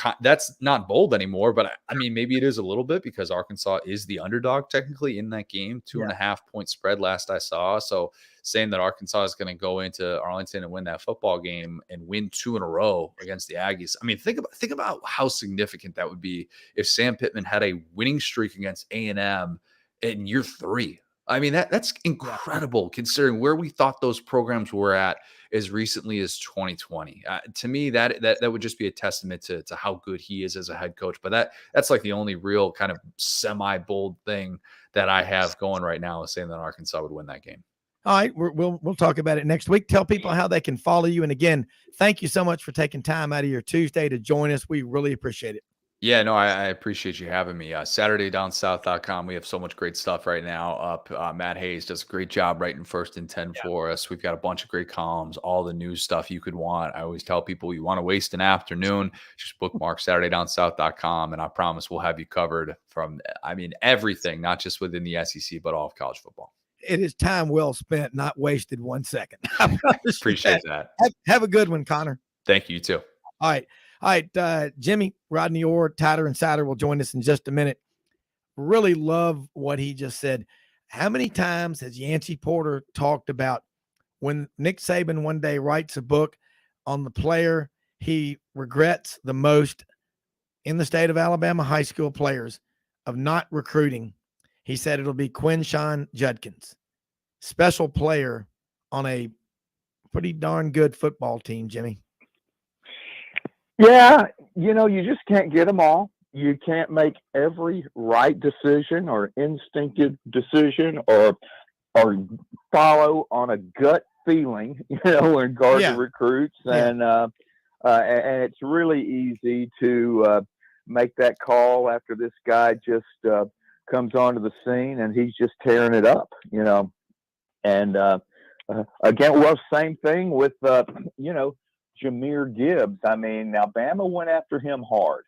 not bold anymore. But I mean, maybe it is a little bit because Arkansas is the underdog technically in that game, 2.5 point spread last I saw. So saying that Arkansas is going to go into Arlington and win that football game and win 2 in a row against the Aggies. I mean, think about how significant that would be if Sam Pittman had a winning streak against A&M in year 3. I mean, that's incredible considering where we thought those programs were at as recently as 2020. To me, that would just be a testament to how good he is as a head coach. But that's like the only real kind of semi-bold thing that I have going right now is saying that Arkansas would win that game. All right, we'll talk about it next week. Tell people how they can follow you. And again, thank you so much for taking time out of your Tuesday to join us. We really appreciate it. Yeah, no, I appreciate you having me. SaturdayDownSouth.com. We have so much great stuff right now up. Matt Hayes does a great job writing First and 10 for us. We've got a bunch of great columns, all the news stuff you could want. I always tell people you want to waste an afternoon, just bookmark SaturdayDownSouth.com, and I promise we'll have you covered from, everything, not just within the SEC, but all of college football. It is time well spent, not wasted 1 second. Appreciate that. Have a good one, Connor. Thank you too. All right. Jimmy, Rodney Orr, Tyler Insider will join us in just a minute. Really love what he just said. How many times has Yancey Porter talked about when Nick Saban one day writes a book on the player he regrets the most in the state of Alabama high school players of not recruiting? He said it'll be Quinshon Judkins, special player on a pretty darn good football team, Jimmy. Yeah, you just can't get them all. You can't make every right decision or instinctive decision or follow on a gut feeling, in regard to recruits. And it's really easy to make that call after this guy just comes onto the scene and he's just tearing it up, and again, same thing with, Jahmyr Gibbs. I mean, Alabama went after him hard,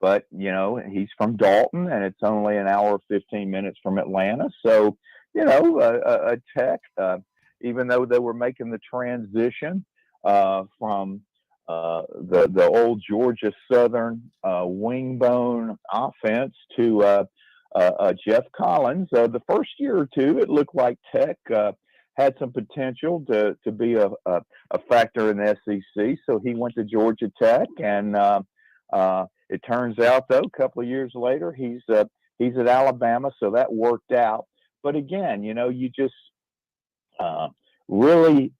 but, he's from Dalton and it's only an hour, 15 minutes from Atlanta. So, a Tech, even though they were making the transition from the old Georgia Southern wingbone offense to Jeff Collins. The first year or two, it looked like Tech had some potential to be a factor in the SEC. So he went to Georgia Tech, and it turns out, though, a couple of years later, he's at Alabama. So that worked out. But again, you just really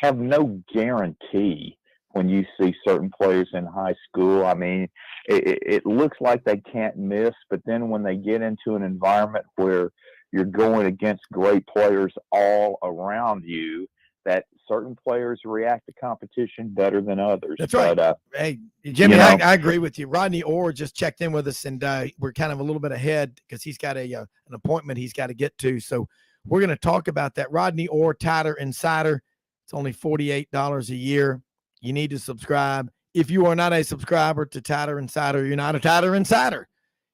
have no guarantee when you see certain players in high school. I mean, it looks like they can't miss, but then when they get into an environment where you're going against great players all around you, that certain players react to competition better than others. That's right. But, hey, Jimmy, I agree with you. Rodney Orr just checked in with us, and we're kind of a little bit ahead because he's got an appointment he's got to get to. So we're going to talk about that. Rodney Orr, Tighter Insider. It's only $48 a year. You need to subscribe. If you are not a subscriber to Tighter Insider, you're not a Tighter Insider.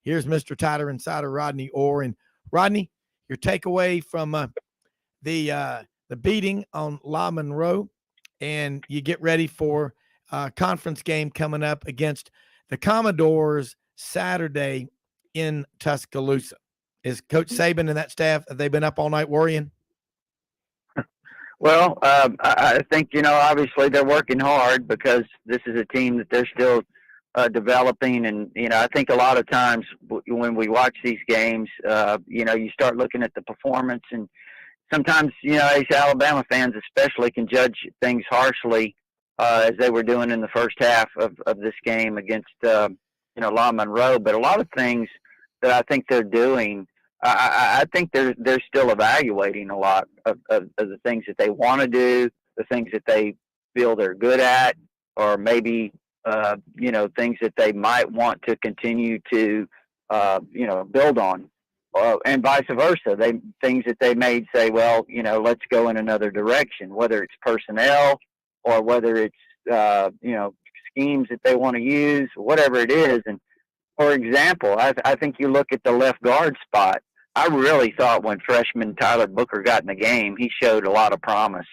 Here's Mr. Tighter Insider, Rodney Orr. And Rodney, your takeaway from the beating on La Monroe, and you get ready for a conference game coming up against the Commodores Saturday in Tuscaloosa. Is Coach Saban and that staff, have they been up all night worrying? Well, I think, obviously they're working hard because this is a team that they're still developing. And, I think a lot of times when we watch these games, you start looking at the performance, and sometimes, these Alabama fans especially can judge things harshly as they were doing in the first half of this game against, La Monroe. But a lot of things that I think they're doing, I think they're still evaluating a lot of the things that they want to do, the things that they feel they're good at, or maybe, things that they might want to continue to, build on. And vice versa, things that they may say, well, let's go in another direction, whether it's personnel or whether it's, schemes that they want to use, whatever it is. And for example, I think you look at the left guard spot. I really thought when freshman Tyler Booker got in the game, he showed a lot of promise.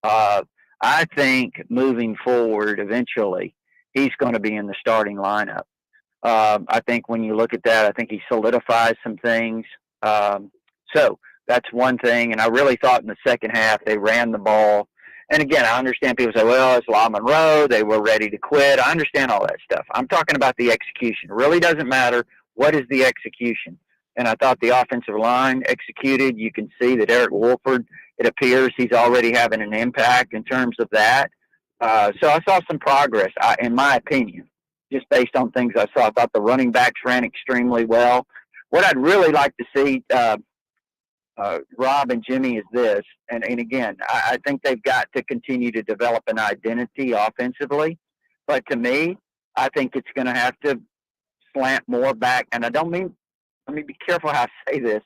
I think moving forward, eventually, he's going to be in the starting lineup. I think when you look at that, I think he solidifies some things. So that's one thing. And I really thought in the second half, they ran the ball. And again, I understand people say, well, it's La Monroe. They were ready to quit. I understand all that stuff. I'm talking about the execution. It really doesn't matter. What is the execution? And I thought the offensive line executed. You can see that Eric Wolford, it appears he's already having an impact in terms of that. So I saw some progress, in my opinion, just based on things I saw. I thought the running backs ran extremely well. What I'd really like to see, Rob and Jimmy, is this. And again, I think they've got to continue to develop an identity offensively. But to me, I think it's going to have to slant more back. And I don't mean, let me be careful how I say this.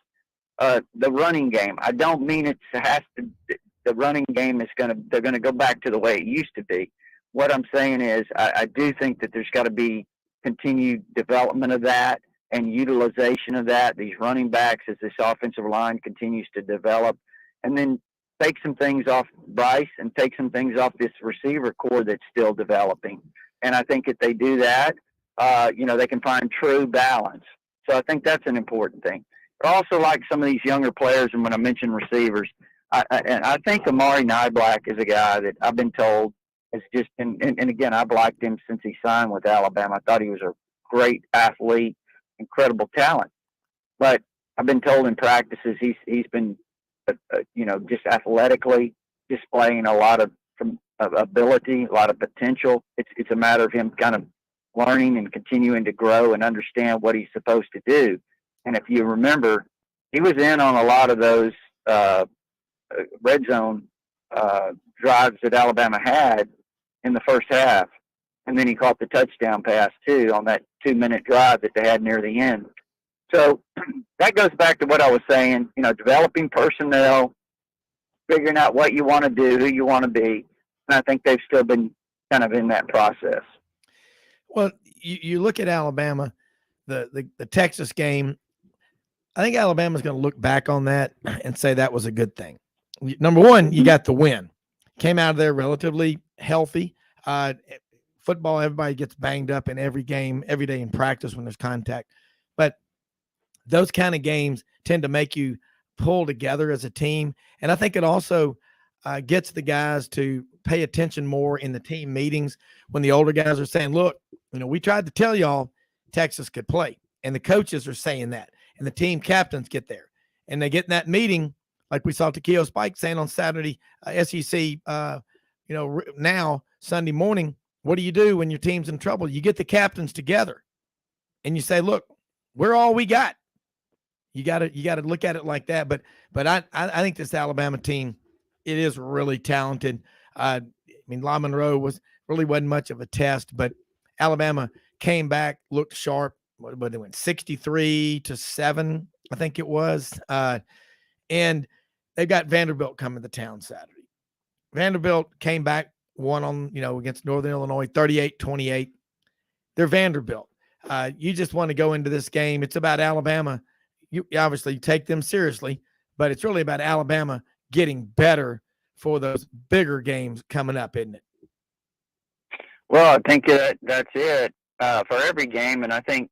The running game, I don't mean the running game they're going to go back to the way it used to be. What I'm saying is I do think that there's got to be continued development of that and utilization of that, these running backs, as this offensive line continues to develop, and then take some things off Bryce and take some things off this receiver core that's still developing. And I think if they do that, they can find true balance. So I think that's an important thing. But I also like some of these younger players, and when I mention receivers, I think Amari Niblack is a guy that I've been told has just been, and again, I've liked him since he signed with Alabama. I thought he was a great athlete, incredible talent. But I've been told in practices he's been, just athletically displaying a lot of ability, a lot of potential. It's a matter of him kind of learning and continuing to grow and understand what he's supposed to do. And if you remember, he was in on a lot of those red zone drives that Alabama had in the first half. And then he caught the touchdown pass, too, on that 2-minute drive that they had near the end. So that goes back to what I was saying, developing personnel, figuring out what you want to do, who you want to be. And I think they've still been kind of in that process. Well, you look at Alabama, the Texas game, I think Alabama's going to look back on that and say that was a good thing. Number one, you got the win. Came out of there relatively healthy. Football, everybody gets banged up in every game, every day in practice when there's contact. But those kind of games tend to make you pull together as a team. And I think it also gets the guys to pay attention more in the team meetings when the older guys are saying, look, we tried to tell y'all Texas could play. And the coaches are saying that. And the team captains get there. And they get in that meeting, like we saw Takeo Spike saying on Saturday, SEC, now Sunday morning, what do you do when your team's in trouble? You get the captains together and you say, look, we're all we got. You got to look at it like that. But I think this Alabama team, it is really talented. I mean, La Monroe wasn't much of a test, but Alabama came back, looked sharp. But they went 63-7, I think it was. And they've got Vanderbilt coming to town Saturday. Vanderbilt came back, won on, against Northern Illinois, 38-28. They're Vanderbilt. You just want to go into this game. It's about Alabama. You obviously take them seriously, but it's really about Alabama getting better for those bigger games coming up, isn't it? Well, I think that's it for every game, and I think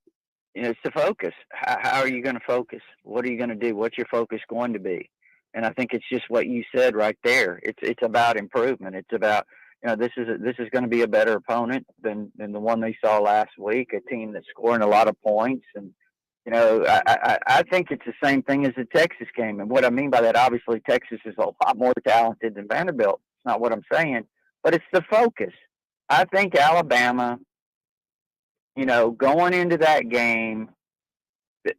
it's the focus. How are you going to focus? What are you going to do? What's your focus going to be? And I think it's just what you said right there. It's about improvement. It's about this is going to be a better opponent than the one they saw last week, a team that's scoring a lot of points. And I think it's the same thing as the Texas game. And what I mean by that, obviously, Texas is a lot more talented than Vanderbilt. It's not what I'm saying, but it's the focus. I think Alabama, going into that game,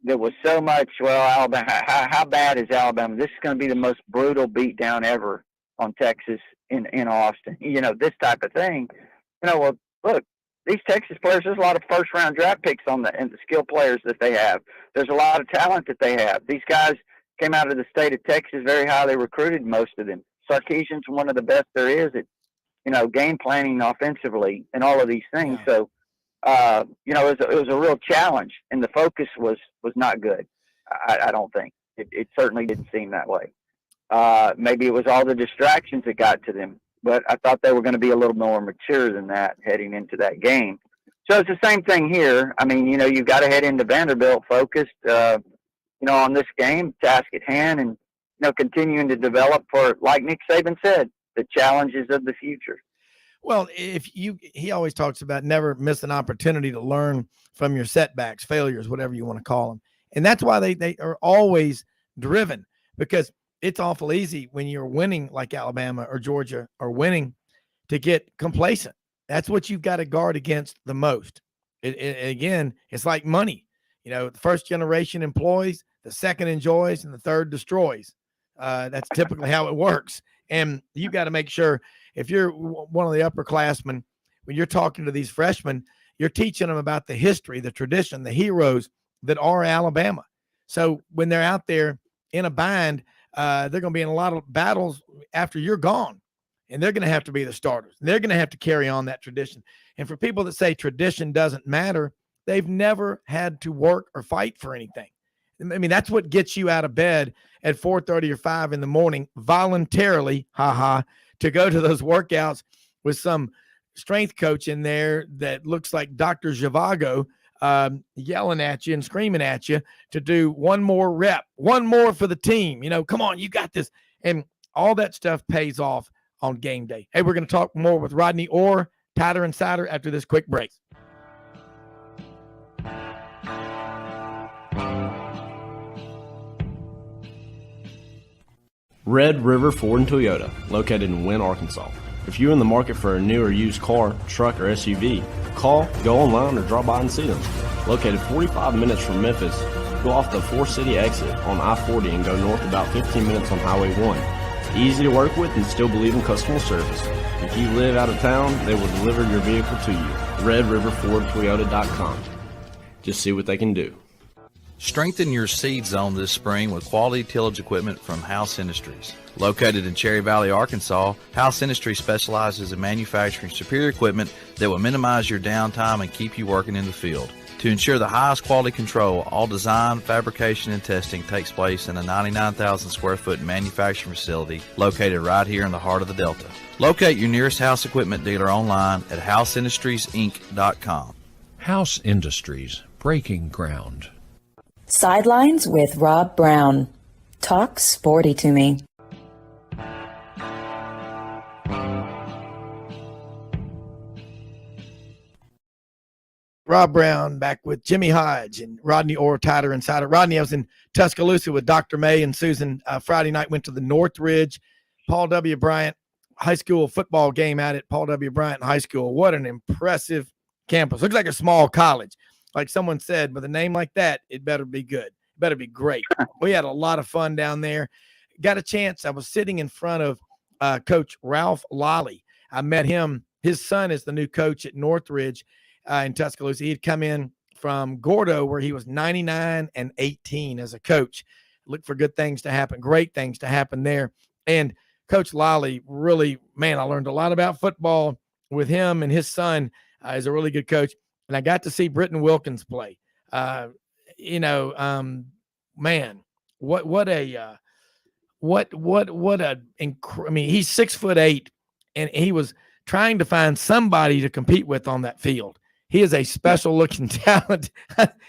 there was so much, Alabama, how bad is Alabama? This is going to be the most brutal beatdown ever on Texas in Austin. This type of thing. Well, look, these Texas players, there's a lot of first-round draft picks and the skill players that they have. There's a lot of talent that they have. These guys came out of the state of Texas, very highly recruited, most of them. Sarkisian's one of the best there is at, game planning offensively and all of these things. Yeah. So, it was a real challenge, and the focus was not good. I don't think it certainly didn't seem that way. Maybe it was all the distractions that got to them, but I thought they were going to be a little more mature than that heading into that game. So it's the same thing here. I mean, you've got to head into Vanderbilt focused, on this game, task at hand, and continuing to develop for, like Nick Saban said, the challenges of the future. Well, he always talks about never miss an opportunity to learn from your setbacks, failures, whatever you want to call them. And that's why they are always driven, because it's awful easy when you're winning like Alabama or Georgia are winning to get complacent. That's what you've got to guard against the most. Again, it's like money. The first generation employs, the second enjoys, and the third destroys. That's typically how it works. And you've got to make sure, if you're one of the upperclassmen, when you're talking to these freshmen, you're teaching them about the history, the tradition, the heroes that are Alabama. So when they're out there in a bind, they're going to be in a lot of battles after you're gone, and they're going to have to be the starters. They're going to have to carry on that tradition. And for people that say tradition doesn't matter, they've never had to work or fight for anything. I mean, that's what gets you out of bed at 4:30 or 5 in the morning voluntarily, to go to those workouts with some strength coach in there that looks like Dr. Zhivago, yelling at you and screaming at you to do one more rep, one more for the team. Come on, you got this. And all that stuff pays off on game day. Hey, we're going to talk more with Rodney Orr, Tighter Insider, after this quick break. Red River Ford and Toyota, located in Wynne, Arkansas. If you're in the market for a new or used car, truck, or SUV, call, go online, or drop by and see them. Located 45 minutes from Memphis, go off the 4-city exit on I-40 and go north about 15 minutes on Highway 1. Easy to work with and still believe in customer service. If you live out of town, they will deliver your vehicle to you. RedRiverFordToyota.com. Just see what they can do. Strengthen your seed zone this spring with quality tillage equipment from House Industries. Located in Cherry Valley, Arkansas, House Industries specializes in manufacturing superior equipment that will minimize your downtime and keep you working in the field. To ensure the highest quality control, all design, fabrication, and testing takes place in a 99,000 square foot manufacturing facility located right here in the heart of the Delta. Locate your nearest House equipment dealer online at houseindustriesinc.com. House Industries, breaking ground. Sidelines with Rob Browne. Talk sporty to me. Rob Browne back with Jimmy Hodge and Rodney Orr, Tighter Insider. Rodney, I was in Tuscaloosa with Dr. May and Susan Friday night, went to the Northridge. Paul W. Bryant high school football game out at Paul W. Bryant High School. What an impressive campus. Looks like a small college. Like someone said, with a name like that, it better be good. It better be great. We had a lot of fun down there. Got a chance. I was sitting in front of Coach Ralph Lally. I met him. His son is the new coach at Northridge in Tuscaloosa. He'd come in from Gordo, where he was 99-18 as a coach. Look for good things to happen, great things to happen there. And Coach Lally, really, man, I learned a lot about football with him, and his son is a really good coach. And I got to see Britton Wilkins play. Man, what a I mean, he's 6'8", and he was trying to find somebody to compete with on that field. He is a special looking talent.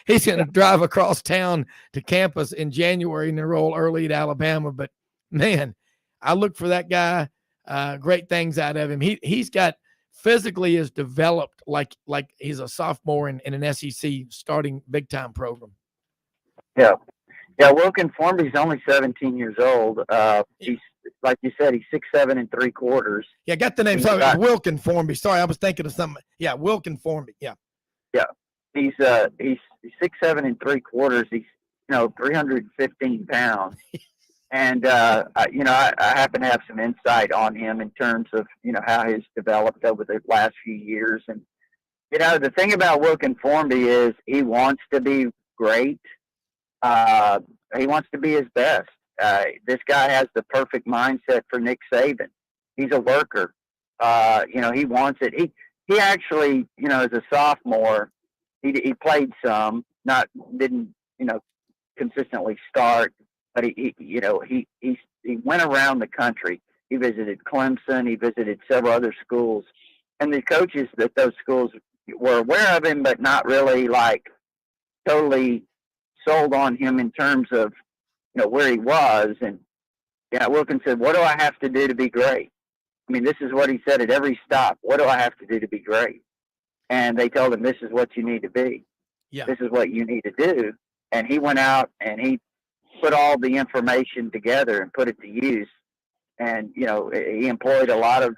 He's going to drive across town to campus in January and enroll early at Alabama. But man, I look for that guy. Great things out of him. He's got physically is developed like he's a sophomore in an SEC starting big time program. Yeah. Yeah. Wilkin Formby's only 17 years old. He's, like you said, he's 6'7"3/4. Yeah, got the name. Sorry, Wilkin Formby. Sorry, I was thinking of something. Yeah, Wilkin Formby. Yeah. Yeah. He's 6'7" 3/4. He's 315 pounds. And I happen to have some insight on him in terms of how he's developed over the last few years. And the thing about Wilkin Formby is he wants to be great. He wants to be his best. This guy has the perfect mindset for Nick Saban. He's a worker. He wants it. He actually, as a sophomore, he played some, didn't consistently start, but he went around the country. He visited Clemson. He visited several other schools, and the coaches at those schools were aware of him, but not really totally sold on him in terms of where he was. And Wilkins said, "What do I have to do to be great?" I mean, this is what he said at every stop. "What do I have to do to be great?" And they told him, "This is what you need to be. Yeah. This is what you need to do." And he went out and he put all the information together and put it to use. And he employed a lot of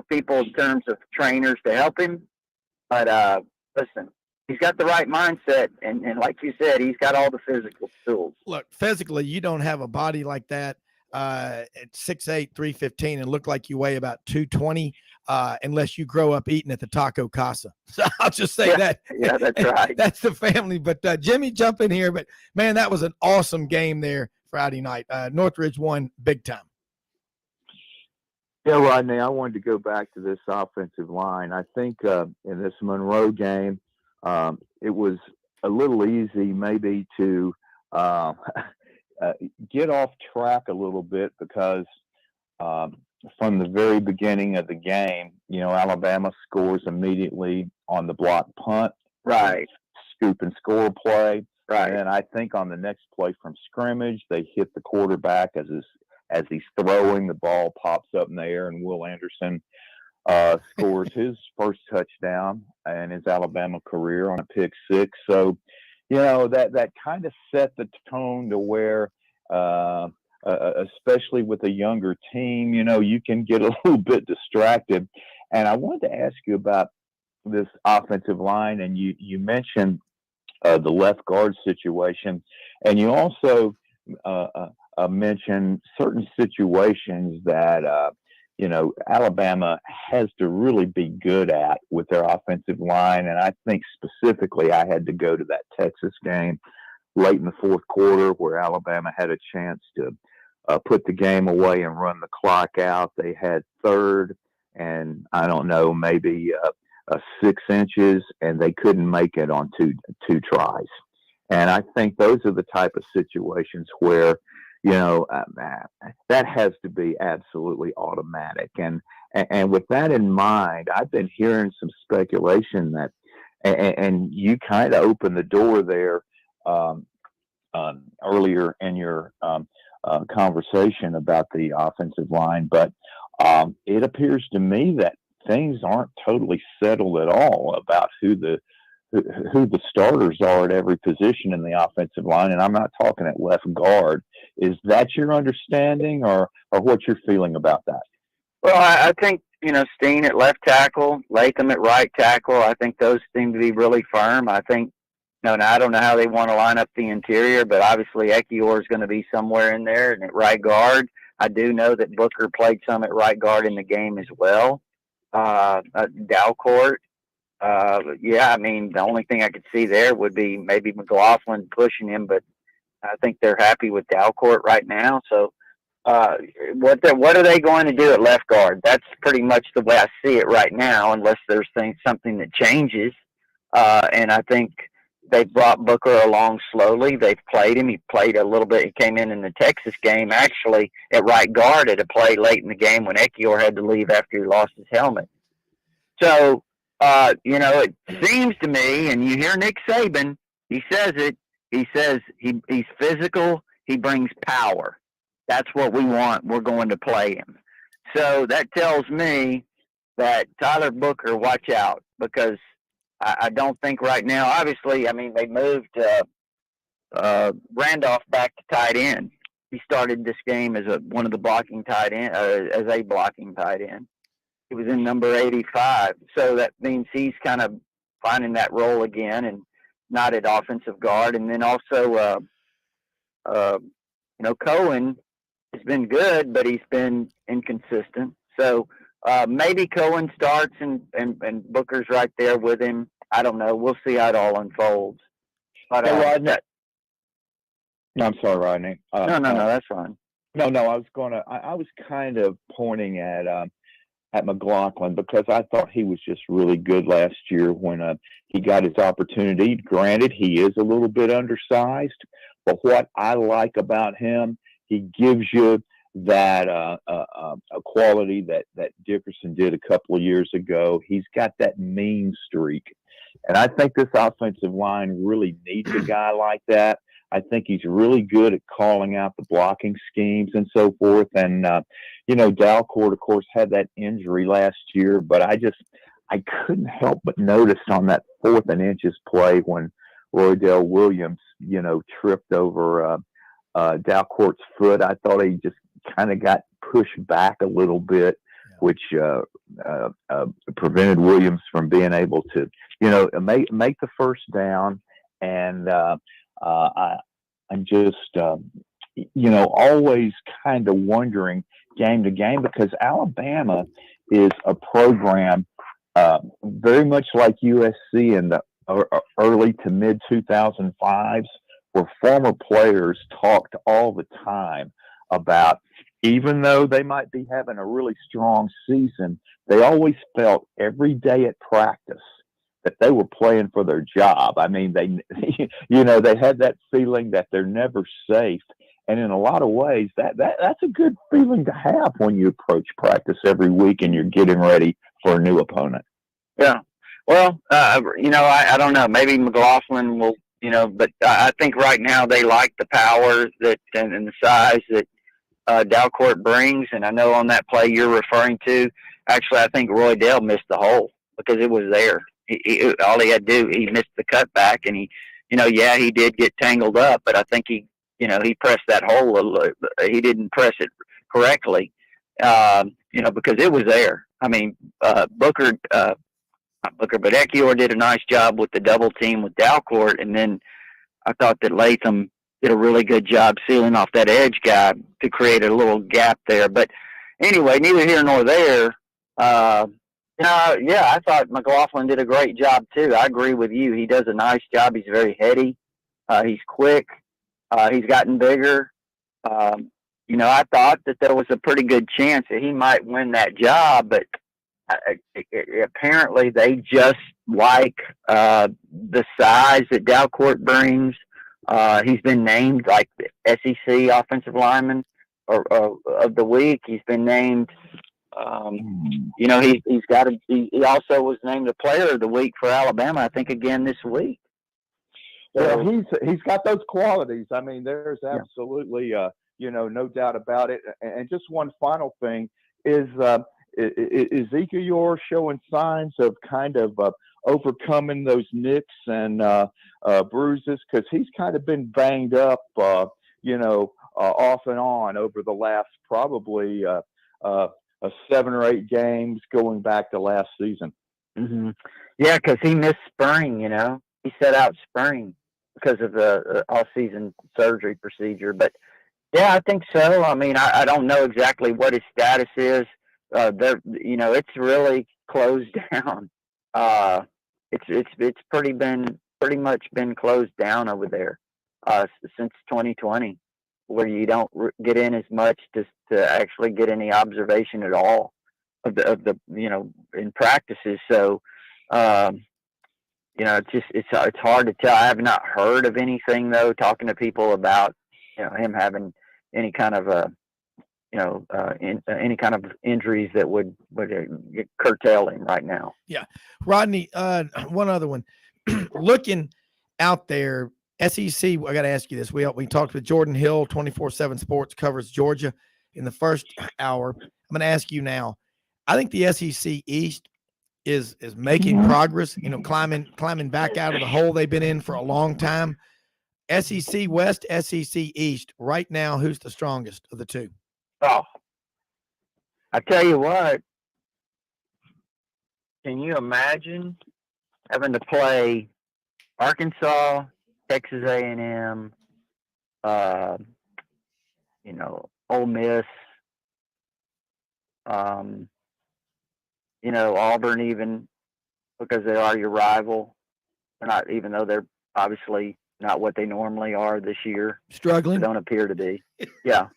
people in terms of trainers to help him. But listen, he's got the right mindset, and like you said, he's got all the physical tools. Look, physically, you don't have a body like that at 6'8", 315, and look like you weigh about 220 unless you grow up eating at the Taco Casa. So I'll just say that. Yeah, that's right. That's the family. But Jimmy, jump in here. But, man, that was an awesome game there Friday night. Northridge won big time. Yeah, Rodney, I wanted to go back to this offensive line. I think in this Monroe game, it was a little easy maybe to get off track a little bit because from the very beginning of the game, Alabama scores immediately on the block punt. Right. Scoop and score play. Right. And I think on the next play from scrimmage, they hit the quarterback as he's throwing, the ball pops up in the air, and Will Anderson scores his first touchdown in his Alabama career on a pick six. So, that kind of set the tone to where, especially with a younger team, you can get a little bit distracted. And I wanted to ask you about this offensive line, and you mentioned the left guard situation, and you also mentioned certain situations that Alabama has to really be good at with their offensive line. And I think specifically I had to go to that Texas game late in the fourth quarter where Alabama had a chance to put the game away and run the clock out. They had third and maybe 6 inches, and they couldn't make it on two tries. And I think those are the type of situations where that has to be absolutely automatic. And with that in mind, I've been hearing some speculation that, and you kind of opened the door there earlier in your conversation about the offensive line, but it appears to me that things aren't totally settled at all about who the starters are at every position in the offensive line. And I'm not talking at left guard. Is that your understanding or what you're feeling about that? Well, I think, Steen at left tackle, Latham at right tackle. I think those seem to be really firm. I think, now I don't know how they want to line up the interior, but obviously Ekiyor is going to be somewhere in there. And at right guard, I do know that Booker played some at right guard in the game as well. Dalcourt. Yeah, I mean, the only thing I could see there would be maybe McLaughlin pushing him, but I think they're happy with Dalcourt right now. So, what are they going to do at left guard? That's pretty much the way I see it right now, unless there's something that changes. And I think they brought Booker along slowly. They've played him. He played a little bit. He came in the Texas game actually at right guard at a play late in the game when Ekiyor had to leave after he lost his helmet. So, it seems to me, and you hear Nick Saban, he says it. He says he's physical. He brings power. That's what we want. We're going to play him. So that tells me that Tyler Booker, watch out, because I don't think right now, obviously, I mean, they moved Randolph back to tight end. He started this game as one of the blocking tight end, as a blocking tight end. He was in number 85. So that means he's kind of finding that role again and not at offensive guard. And then also, Cohen has been good, but he's been inconsistent. So maybe Cohen starts and Booker's right there with him. I don't know. We'll see how it all unfolds. But Rodney. No, I'm sorry, Rodney. No, that's fine. No, I was kind of pointing at McLaughlin because I thought he was just really good last year when he got his opportunity. Granted, he is a little bit undersized, but what I like about him, he gives you that a quality that Dickerson did a couple of years ago. He's got that mean streak. And I think this offensive line really needs a guy like that. I think he's really good at calling out the blocking schemes and so forth. And, Dalcourt, of course, had that injury last year, but I couldn't help but notice on that 4th and inches play when Roydell Williams, tripped over Dalcourt's foot. I thought he just kind of got pushed back a little bit, which prevented Williams from being able to, make the first down. And I'm just, always kind of wondering game to game because Alabama is a program very much like USC in the early to mid 2005s, where former players talked all the time about, even though they might be having a really strong season, they always felt every day at practice that they were playing for their job. I mean, they had that feeling that they're never safe. And in a lot of ways, that's a good feeling to have when you approach practice every week and you're getting ready for a new opponent. Yeah. Well, I don't know. Maybe McLaughlin will, but I think right now they like the power and the size that Dalcourt brings. And I know on that play you're referring to, actually, I think Roydell missed the hole because it was there. All he had to do, he missed the cutback, and he did get tangled up, but I think he pressed that hole a little. He didn't press it correctly, because it was there. I mean, Booker, not Booker, but Ekiyor did a nice job with the double team with Dalcourt, and then I thought that Latham did a really good job sealing off that edge guy to create a little gap there. But anyway, neither here nor there. I thought McLaughlin did a great job too. I agree with you. He does a nice job. He's very heady. He's quick. He's gotten bigger. I thought that there was a pretty good chance that he might win that job, but apparently they just like the size that Dalcourt brings. He's been named like the SEC offensive lineman of the week. He's been named. He also was named the player of the week for Alabama, I think, again this week. Well, he's got those qualities. I mean, there's absolutely, no doubt about it. And just one final thing is Ekiyor showing signs of kind of overcoming those nicks and bruises, because he's kind of been banged up, off and on over the last probably 7 or 8 games going back to last season. Mm-hmm. Yeah, because he missed spring. He set out spring because of the off-season surgery procedure. But yeah, I think so. I mean, I don't know exactly what his status is. It's really closed down. It's pretty much been closed down over there since 2020, where you don't get in as much to actually get any observation at all of the in practices. So it's hard to tell. I have not heard of anything though. Talking to people about him having any kind of any kind of injuries that would curtail him right now. Yeah, Rodney. One other one. Looking out there, SEC. I got to ask you this. We talked with Jordan Hill, 24/7 Sports covers Georgia in the first hour. I'm going to ask you now. I think the SEC East is making progress. Climbing back out of the hole they've been in for a long time. SEC West, SEC East. Right now, who's the strongest of the two? Oh, I tell you what. Can you imagine having to play Arkansas, Texas A&M, Ole Miss, Auburn, even because they are your rival. They're not, even though they're obviously not what they normally are this year. Struggling. They don't appear to be. Yeah.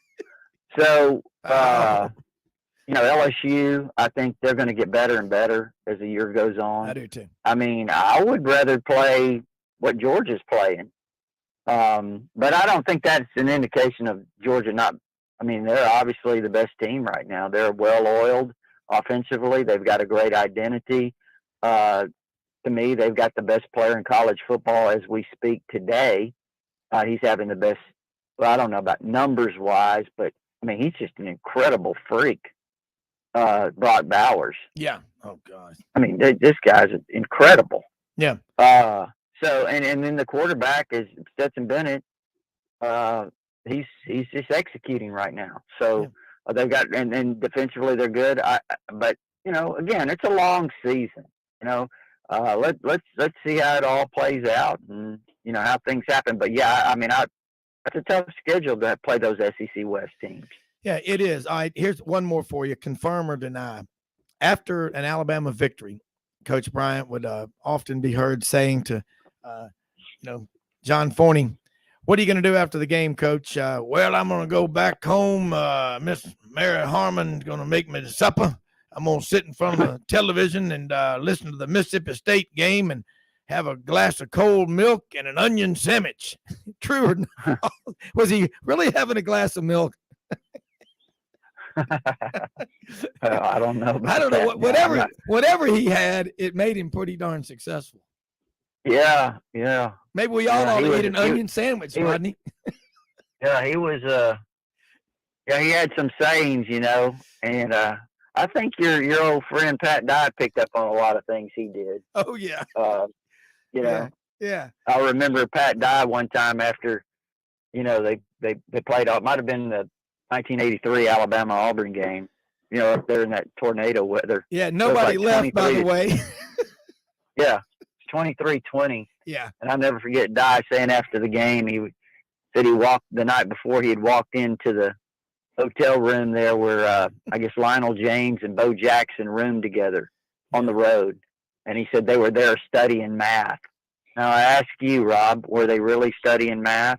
So, LSU, I think they're going to get better and better as the year goes on. I do too. I mean, I would rather play what Georgia's playing. But I don't think that's an indication of Georgia not. I mean, they're obviously the best team right now. They're well-oiled offensively. They've got a great identity. To me, they've got the best player in college football as we speak today. He's having the best, well, I don't know about numbers-wise, but, I mean, he's just an incredible freak, Brock Bowers. Yeah. Oh, gosh. I mean, this guy's incredible. Yeah. So, and then the quarterback is Stetson Bennett. He's just executing right now. So they've got, and defensively they're good. But again, it's a long season. Let's see how it all plays out and how things happen. But yeah, I mean, it's a tough schedule to play those SEC West teams. Yeah, it is. All right, here's one more for you. Confirm or deny. After an Alabama victory, Coach Bryant would often be heard saying to, John Forney, "What are you going to do after the game, Coach?" "Well, I'm going to go back home. Miss Mary Harmon's going to make me supper. I'm going to sit in front of the television and listen to the Mississippi State game and have a glass of cold milk and an onion sandwich." True or not? Was he really having a glass of milk? I don't know. I don't know. Whatever he had, it made him pretty darn successful. Yeah. Maybe we all ought to eat an onion sandwich, Rodney. Yeah, he was. He had some sayings, and I think your old friend Pat Dye picked up on a lot of things he did. Oh yeah. Yeah. I remember Pat Dye one time after, they played. It might have been the 1983 Alabama Auburn game. Up there in that tornado weather. Yeah, nobody left, by the way. Yeah, it's 23-20. Yeah. And I'll never forget Dye saying after the game, he said he walked the night before, he had walked into the hotel room there where I guess Lionel James and Bo Jackson roomed together on the road. And he said they were there studying math. Now I ask you, Rob, were they really studying math?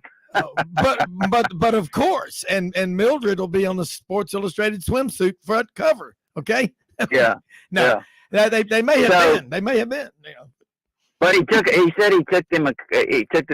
But of course, and Mildred will be on the Sports Illustrated swimsuit front cover. Okay. Yeah. No, yeah. They may have been. They may have been. But he said he took them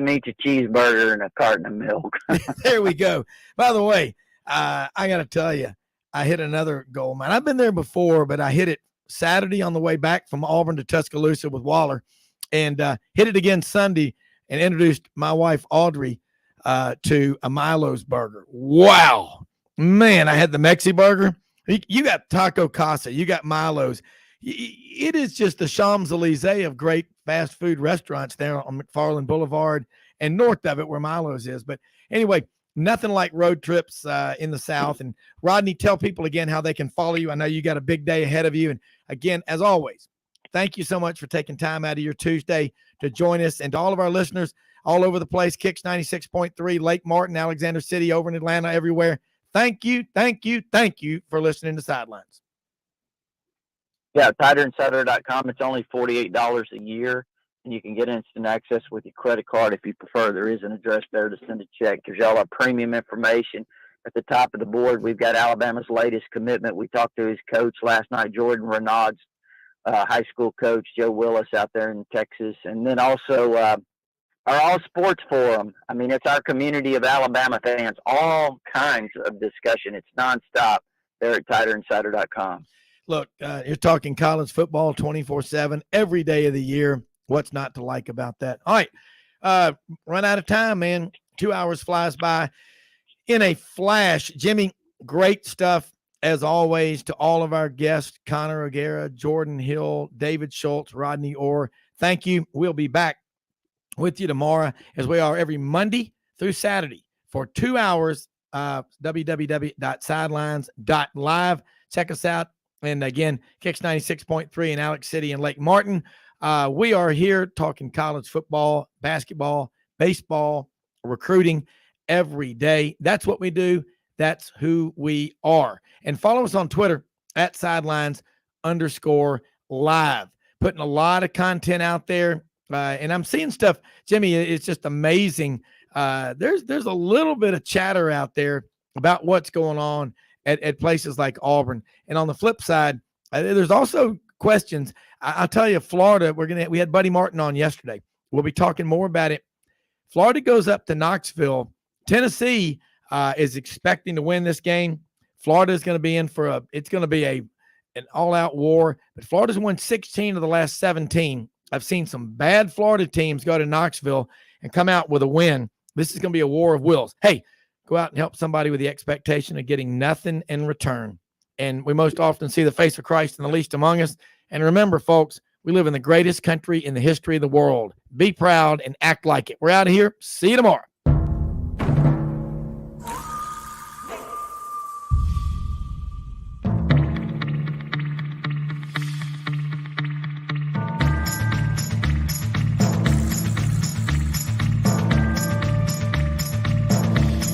each a cheeseburger and a carton of milk. There we go. By the way, I got to tell you, I hit another goal, man. I've been there before, but I hit it Saturday on the way back from Auburn to Tuscaloosa with Waller, and hit it again Sunday and introduced my wife Audrey to a Milo's burger. Wow, man! I had the Mexi burger. You got Taco Casa, you got Milo's. It is just the Champs-Elysees of great fast food restaurants there on McFarland Boulevard and north of it where Milo's is. But anyway, nothing like road trips in the South. And Rodney, tell people again how they can follow you. I know you got a big day ahead of you. And again, as always, thank you so much for taking time out of your Tuesday to join us. And to all of our listeners all over the place, Kicks 96.3, Lake Martin, Alexander City, over in Atlanta, everywhere. Thank you for listening to Sidelines. Yeah, TighterInsider.com. It's only $48 a year, and you can get instant access with your credit card if you prefer. There is an address there to send a check. There's all our premium information at the top of the board. We've got Alabama's latest commitment. We talked to his coach last night, Jordan Renaud's high school coach, Joe Willis, out there in Texas. And then also our All Sports Forum. I mean, it's our community of Alabama fans, all kinds of discussion. It's nonstop there at TighterInsider.com. Look, you're talking college football 24/7 every day of the year. What's not to like about that? All right. Run out of time, man. 2 hours flies by in a flash. Jimmy, great stuff as always to all of our guests, Connor O'Gara, Jordan Hill, David Schultz, Rodney Orr. Thank you. We'll be back with you tomorrow as we are every Monday through Saturday for 2 hours. www.sidelines.live. Check us out. And again, Kicks 96.3 in Alex City and Lake Martin. We are here talking college football, basketball, baseball, recruiting every day. That's what we do. That's who we are. And follow us on Twitter at @sidelines_live. Putting a lot of content out there. And I'm seeing stuff, Jimmy, it's just amazing. There's a little bit of chatter out there about what's going on at places like Auburn. And on the flip side, there's also questions. I'll tell you, Florida, we had Buddy Martin on yesterday. We'll be talking more about it. Florida goes up to Knoxville. Tennessee is expecting to win this game. Florida is going to be in for an all-out war. But Florida's won 16 of the last 17. I've seen some bad Florida teams go to Knoxville and come out with a win. This is going to be a war of wills. Hey, go out and help somebody with the expectation of getting nothing in return. And we most often see the face of Christ in the least among us. And remember, folks, we live in the greatest country in the history of the world. Be proud and act like it. We're out of here. See you tomorrow.